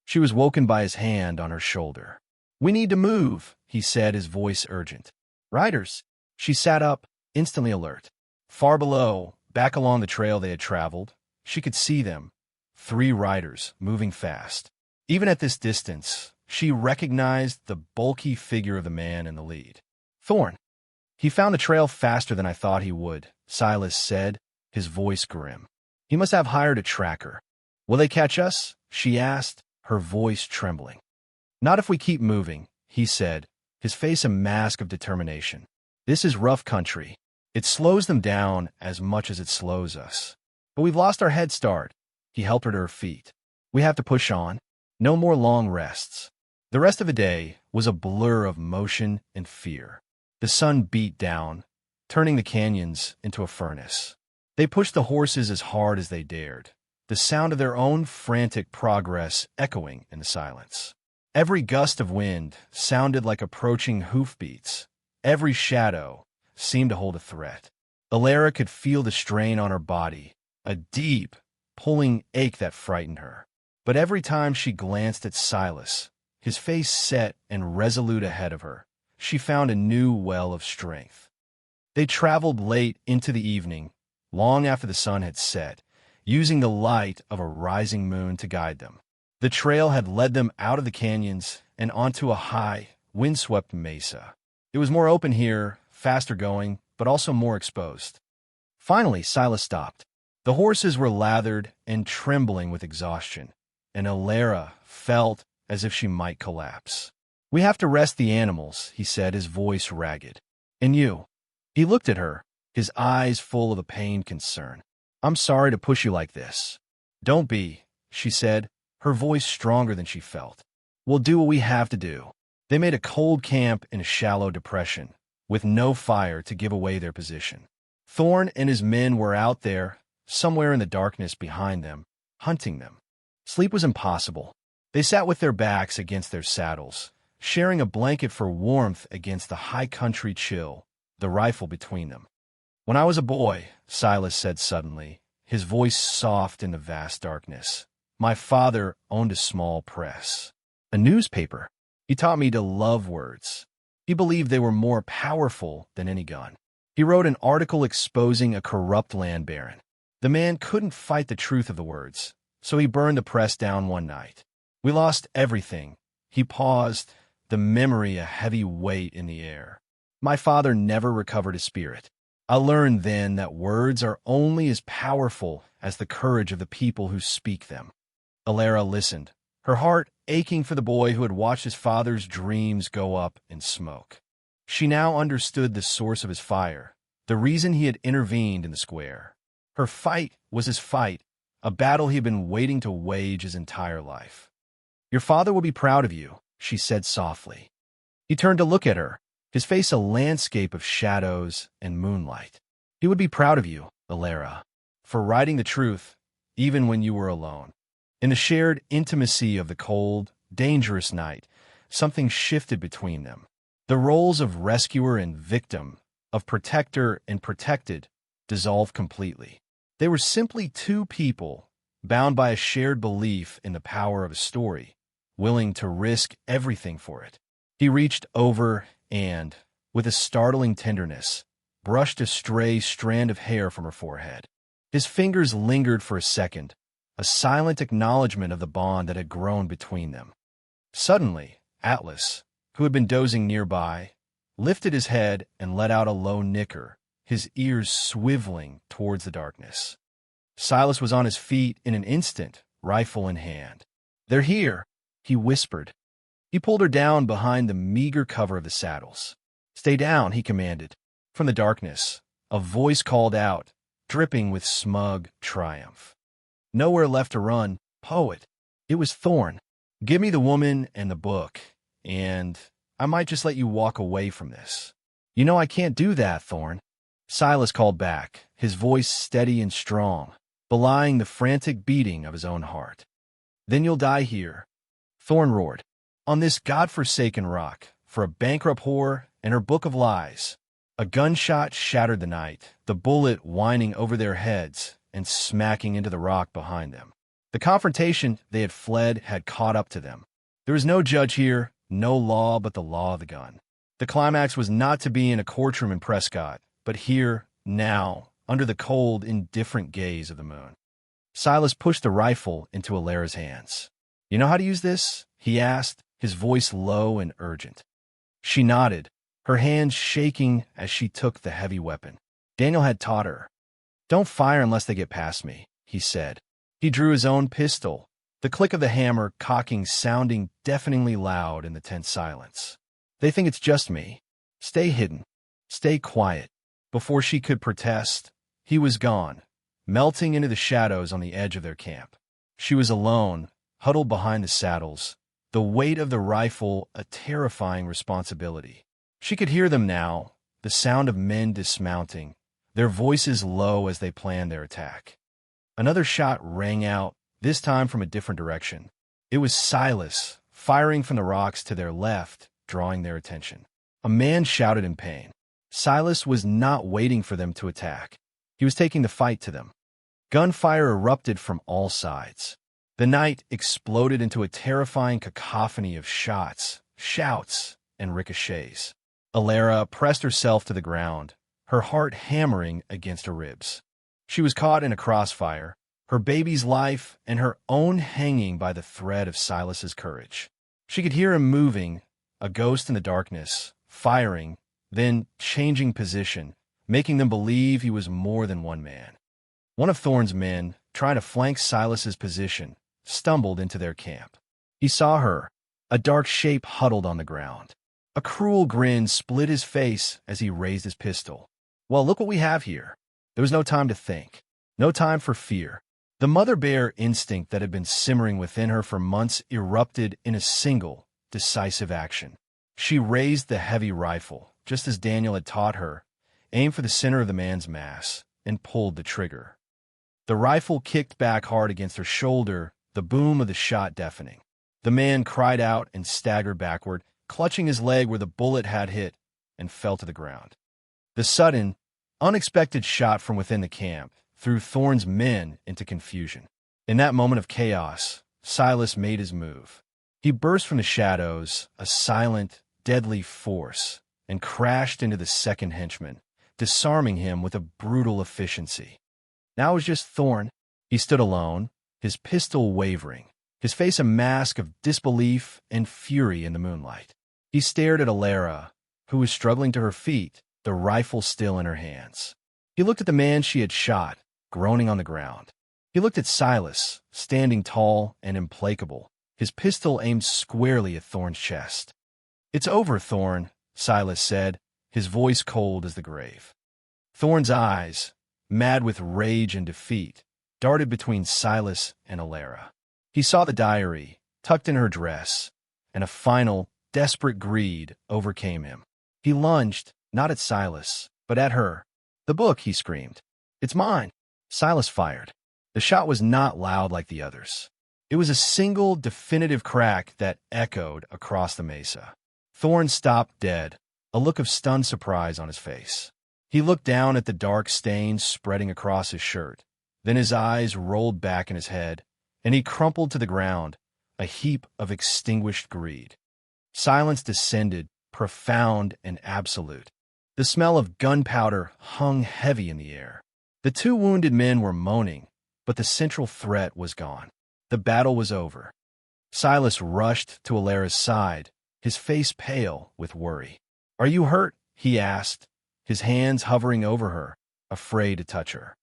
She was woken by his hand on her shoulder. "We need to move," he said, his voice urgent. "Riders." She sat up, instantly alert. Far below, back along the trail they had traveled, she could see them, 3 riders, moving fast. Even at this distance, she recognized the bulky figure of the man in the lead. "Thorn." "He found the trail faster than I thought he would," Silas said, his voice grim. "He must have hired a tracker." "Will they catch us?" she asked, her voice trembling. "Not if we keep moving," he said, his face a mask of determination. "This is rough country. It slows them down as much as it slows us. But we've lost our head start." He helped her to her feet. "We have to push on. No more long rests." The rest of the day was a blur of motion and fear. The sun beat down, turning the canyons into a furnace. They pushed the horses as hard as they dared, the sound of their own frantic progress echoing in the silence. Every gust of wind sounded like approaching hoofbeats. Every shadow seemed to hold a threat. Alara could feel the strain on her body, a deep, pulling ache that frightened her. But every time she glanced at Silas, his face set and resolute ahead of her, she found a new well of strength. They traveled late into the evening, long after the sun had set, using the light of a rising moon to guide them. The trail had led them out of the canyons and onto a high, windswept mesa. It was more open here, faster going, but also more exposed. Finally, Silas stopped. The horses were lathered and trembling with exhaustion, and Alara felt as if she might collapse. "We have to rest the animals," he said, his voice ragged. "And you?" He looked at her, his eyes full of a pained concern. "I'm sorry to push you like this." "Don't be," she said, her voice stronger than she felt. "We'll do what we have to do." They made a cold camp in a shallow depression, with no fire to give away their position. Thorn and his men were out there, somewhere in the darkness behind them, hunting them. Sleep was impossible. They sat with their backs against their saddles, sharing a blanket for warmth against the high country chill, the rifle between them. "When I was a boy," Silas said suddenly, his voice soft in the vast darkness, "my father owned a small press. A newspaper. He taught me to love words. He believed they were more powerful than any gun. He wrote an article exposing a corrupt land baron. The man couldn't fight the truth of the words, so he burned the press down one night. We lost everything." He paused, the memory a heavy weight in the air. "My father never recovered his spirit. I learned then that words are only as powerful as the courage of the people who speak them." Alara listened, her heart aching for the boy who had watched his father's dreams go up in smoke. She now understood the source of his fire, the reason he had intervened in the square. Her fight was his fight, a battle he had been waiting to wage his entire life. "Your father will be proud of you," she said softly. He turned to look at her, his face a landscape of shadows and moonlight. "He would be proud of you, Alara, for writing the truth, even when you were alone." In the shared intimacy of the cold, dangerous night, something shifted between them. The roles of rescuer and victim, of protector and protected, dissolved completely. They were simply two people, bound by a shared belief in the power of a story, willing to risk everything for it. He reached over and, with a startling tenderness, brushed a stray strand of hair from her forehead. His fingers lingered for a second, a silent acknowledgement of the bond that had grown between them. Suddenly, Atlas, who had been dozing nearby, lifted his head and let out a low nicker, his ears swiveling towards the darkness. Silas was on his feet in an instant, rifle in hand. "They're here," he whispered. He pulled her down behind the meager cover of the saddles. "Stay down," he commanded. From the darkness, a voice called out, dripping with smug triumph. Nowhere left to run, poet. It was Thorn. "Give me the woman and the book, and I might just let you walk away from this." "You know I can't do that, Thorn," Silas called back, his voice steady and strong, belying the frantic beating of his own heart. "Then you'll die here," Thorn roared, "on this godforsaken rock, for a bankrupt whore and her book of lies." A gunshot shattered the night, the bullet whining over their heads and smacking into the rock behind them. The confrontation they had fled had caught up to them. There was no judge here, no law but the law of the gun. The climax was not to be in a courtroom in Prescott, but here, now, under the cold, indifferent gaze of the moon. Silas pushed the rifle into Alara's hands. "You know how to use this?" he asked, his voice low and urgent. She nodded, her hands shaking as she took the heavy weapon. Daniel had taught her. "Don't fire unless they get past me," he said. He drew his own pistol, the click of the hammer cocking sounding deafeningly loud in the tense silence. "They think it's just me. Stay hidden. Stay quiet." Before she could protest, he was gone, melting into the shadows on the edge of their camp. She was alone, huddled behind the saddles, the weight of the rifle a terrifying responsibility. She could hear them now, the sound of men dismounting, their voices low as they planned their attack. Another shot rang out, this time from a different direction. It was Silas, firing from the rocks to their left, drawing their attention. A man shouted in pain. Silas was not waiting for them to attack. He was taking the fight to them. Gunfire erupted from all sides. The night exploded into a terrifying cacophony of shots, shouts, and ricochets. Alara pressed herself to the ground, her heart hammering against her ribs. She was caught in a crossfire, her baby's life and her own hanging by the thread of Silas's courage. She could hear him moving, a ghost in the darkness, firing, then changing position, making them believe he was more than one man. One of Thorn's men, trying to flank Silas's position, stumbled into their camp. He saw her, a dark shape huddled on the ground. A cruel grin split his face as he raised his pistol. "Well, look what we have here." There was no time to think, no time for fear. The mother bear instinct that had been simmering within her for months erupted in a single, decisive action. She raised the heavy rifle, just as Daniel had taught her, aimed for the center of the man's mass, and pulled the trigger. The rifle kicked back hard against her shoulder, the boom of the shot deafening. The man cried out and staggered backward, clutching his leg where the bullet had hit, and fell to the ground. The sudden, unexpected shot from within the camp threw Thorn's men into confusion. In that moment of chaos, Silas made his move. He burst from the shadows, a silent, deadly force, and crashed into the second henchman, disarming him with a brutal efficiency. Now it was just Thorn. He stood alone, his pistol wavering, his face a mask of disbelief and fury in the moonlight. He stared at Alara, who was struggling to her feet, the rifle still in her hands. He looked at the man she had shot, groaning on the ground. He looked at Silas, standing tall and implacable, his pistol aimed squarely at Thorn's chest. "It's over, Thorn," Silas said, his voice cold as the grave. Thorn's eyes, mad with rage and defeat, darted between Silas and Alara. He saw the diary, tucked in her dress, and a final, desperate greed overcame him. He lunged, not at Silas, but at her. "The book," he screamed. "It's mine." Silas fired. The shot was not loud like the others. It was a single, definitive crack that echoed across the mesa. Thorn stopped dead, a look of stunned surprise on his face. He looked down at the dark stains spreading across his shirt. Then his eyes rolled back in his head, and he crumpled to the ground, a heap of extinguished greed. Silence descended, profound and absolute. The smell of gunpowder hung heavy in the air. The two wounded men were moaning, but the central threat was gone. The battle was over. Silas rushed to Alara's side, his face pale with worry. "Are you hurt?" he asked, his hands hovering over her, afraid to touch her.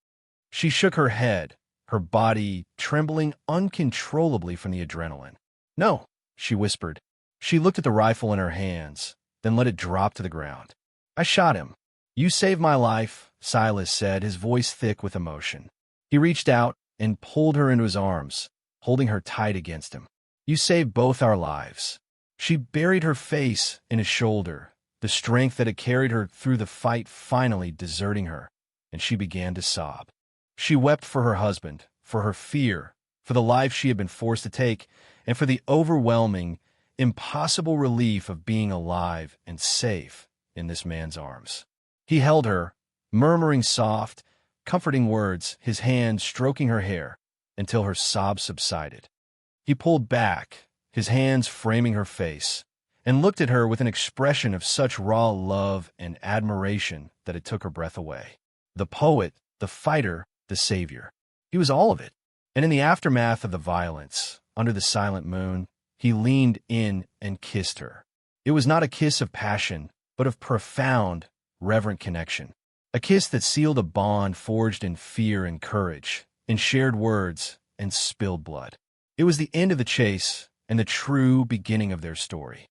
She shook her head, her body trembling uncontrollably from the adrenaline. "No," she whispered. She looked at the rifle in her hands, then let it drop to the ground. "I shot him." "You saved my life," Silas said, his voice thick with emotion. He reached out and pulled her into his arms, holding her tight against him. "You saved both our lives." She buried her face in his shoulder, the strength that had carried her through the fight finally deserting her, and she began to sob. She wept for her husband, for her fear, for the life she had been forced to take, and for the overwhelming, impossible relief of being alive and safe in this man's arms. He held her, murmuring soft, comforting words, his hand stroking her hair until her sobs subsided. He pulled back, his hands framing her face, and looked at her with an expression of such raw love and admiration that it took her breath away. The poet, the fighter, the savior. He was all of it. And in the aftermath of the violence, under the silent moon, he leaned in and kissed her. It was not a kiss of passion, but of profound, reverent connection. A kiss that sealed a bond forged in fear and courage, in shared words and spilled blood. It was the end of the chase and the true beginning of their story.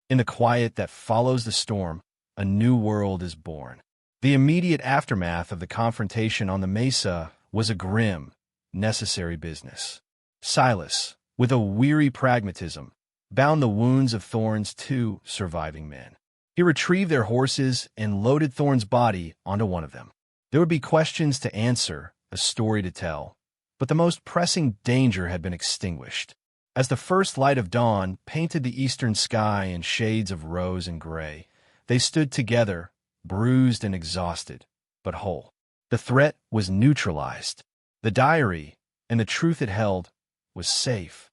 In the quiet that follows the storm, a new world is born. The immediate aftermath of the confrontation on the mesa was a grim, necessary business. Silas, with a weary pragmatism, bound the wounds of Thorne's two surviving men. He retrieved their horses and loaded Thorne's body onto one of them. There would be questions to answer, a story to tell, but the most pressing danger had been extinguished. As the first light of dawn painted the eastern sky in shades of rose and gray, they stood together, bruised and exhausted, but whole. The threat was neutralized. The diary, and the truth it held, was safe.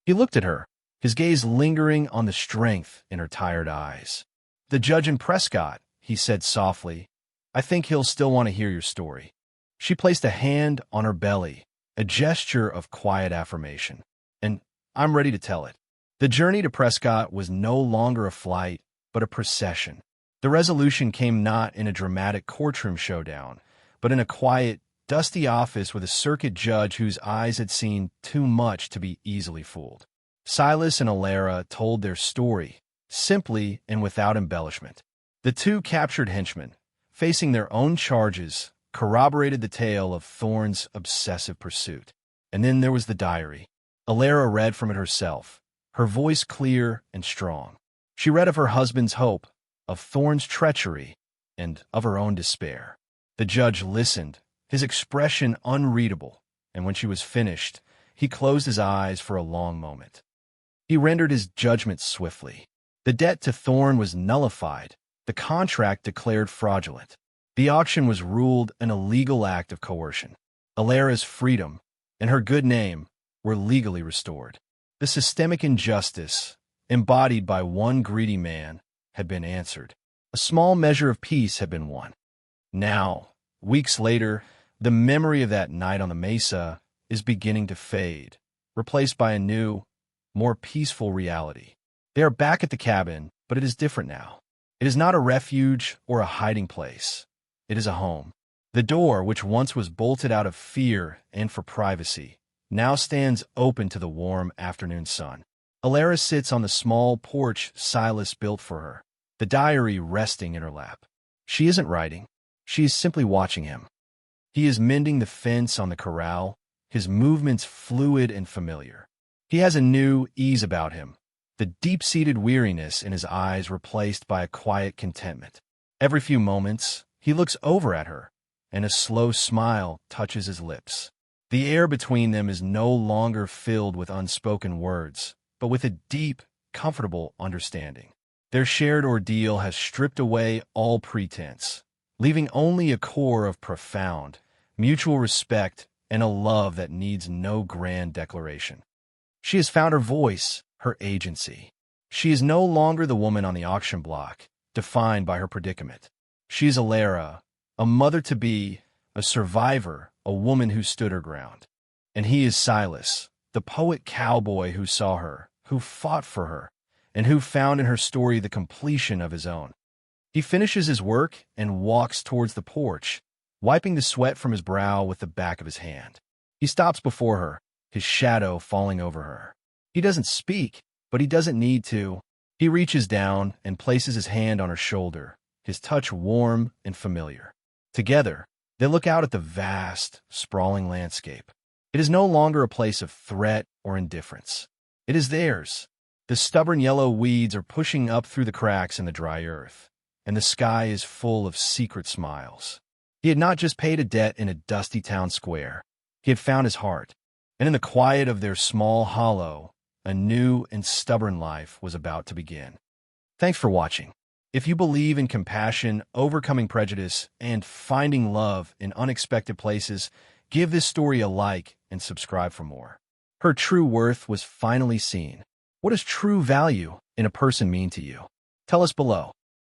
He looked at her, his gaze lingering on the strength in her tired eyes. "The judge in Prescott," he said softly, "I think he'll still want to hear your story." She placed a hand on her belly, a gesture of quiet affirmation. "And I'm ready to tell it." The journey to Prescott was no longer a flight, but a procession. The resolution came not in a dramatic courtroom showdown, but in a quiet, dusty office with a circuit judge whose eyes had seen too much to be easily fooled. Silas and Alara told their story, simply and without embellishment. The two captured henchmen, facing their own charges, corroborated the tale of Thorne's obsessive pursuit. And then there was the diary. Alara read from it herself, her voice clear and strong. She read of her husband's hope, of Thorne's treachery, and of her own despair. The judge listened, his expression unreadable, and when she was finished, he closed his eyes for a long moment. He rendered his judgment swiftly. The debt to Thorne was nullified, the contract declared fraudulent. The auction was ruled an illegal act of coercion. Alara's freedom and her good name were legally restored. The systemic injustice, embodied by one greedy man, had been answered. A small measure of peace had been won. Now, weeks later, the memory of that night on the mesa is beginning to fade, replaced by a new, more peaceful reality. They are back at the cabin, but it is different now. It is not a refuge or a hiding place. It is a home. The door, which once was bolted out of fear and for privacy, now stands open to the warm afternoon sun. Alara sits on the small porch Silas built for her, the diary resting in her lap. She isn't writing. She is simply watching him. He is mending the fence on the corral, his movements fluid and familiar. He has a new ease about him, the deep-seated weariness in his eyes replaced by a quiet contentment. Every few moments, he looks over at her, and a slow smile touches his lips. The air between them is no longer filled with unspoken words, but with a deep, comfortable understanding. Their shared ordeal has stripped away all pretense, leaving only a core of profound, mutual respect and a love that needs no grand declaration. She has found her voice, her agency. She is no longer the woman on the auction block, defined by her predicament. She is Alara, a mother-to-be, a survivor, a woman who stood her ground. And he is Silas, the poet cowboy who saw her, who fought for her, and who found in her story the completion of his own. He finishes his work and walks towards the porch, wiping the sweat from his brow with the back of his hand. He He stops before her, his shadow falling over her. He doesn't speak, but he doesn't need to. He reaches down and places his hand on her shoulder, his touch warm and familiar. Together, they look out at the vast, sprawling landscape. It is no longer a place of threat or indifference. It is theirs. The stubborn yellow weeds are pushing up through the cracks in the dry earth, and the sky is full of secret smiles. He had not just paid a debt in a dusty town square. He had found his heart, and in the quiet of their small hollow, a new and stubborn life was about to begin. Thanks for watching. If you believe in compassion, overcoming prejudice, and finding love in unexpected places, give this story a like and subscribe for more. Her true worth was finally seen. What does true value in a person mean to you? Tell us below.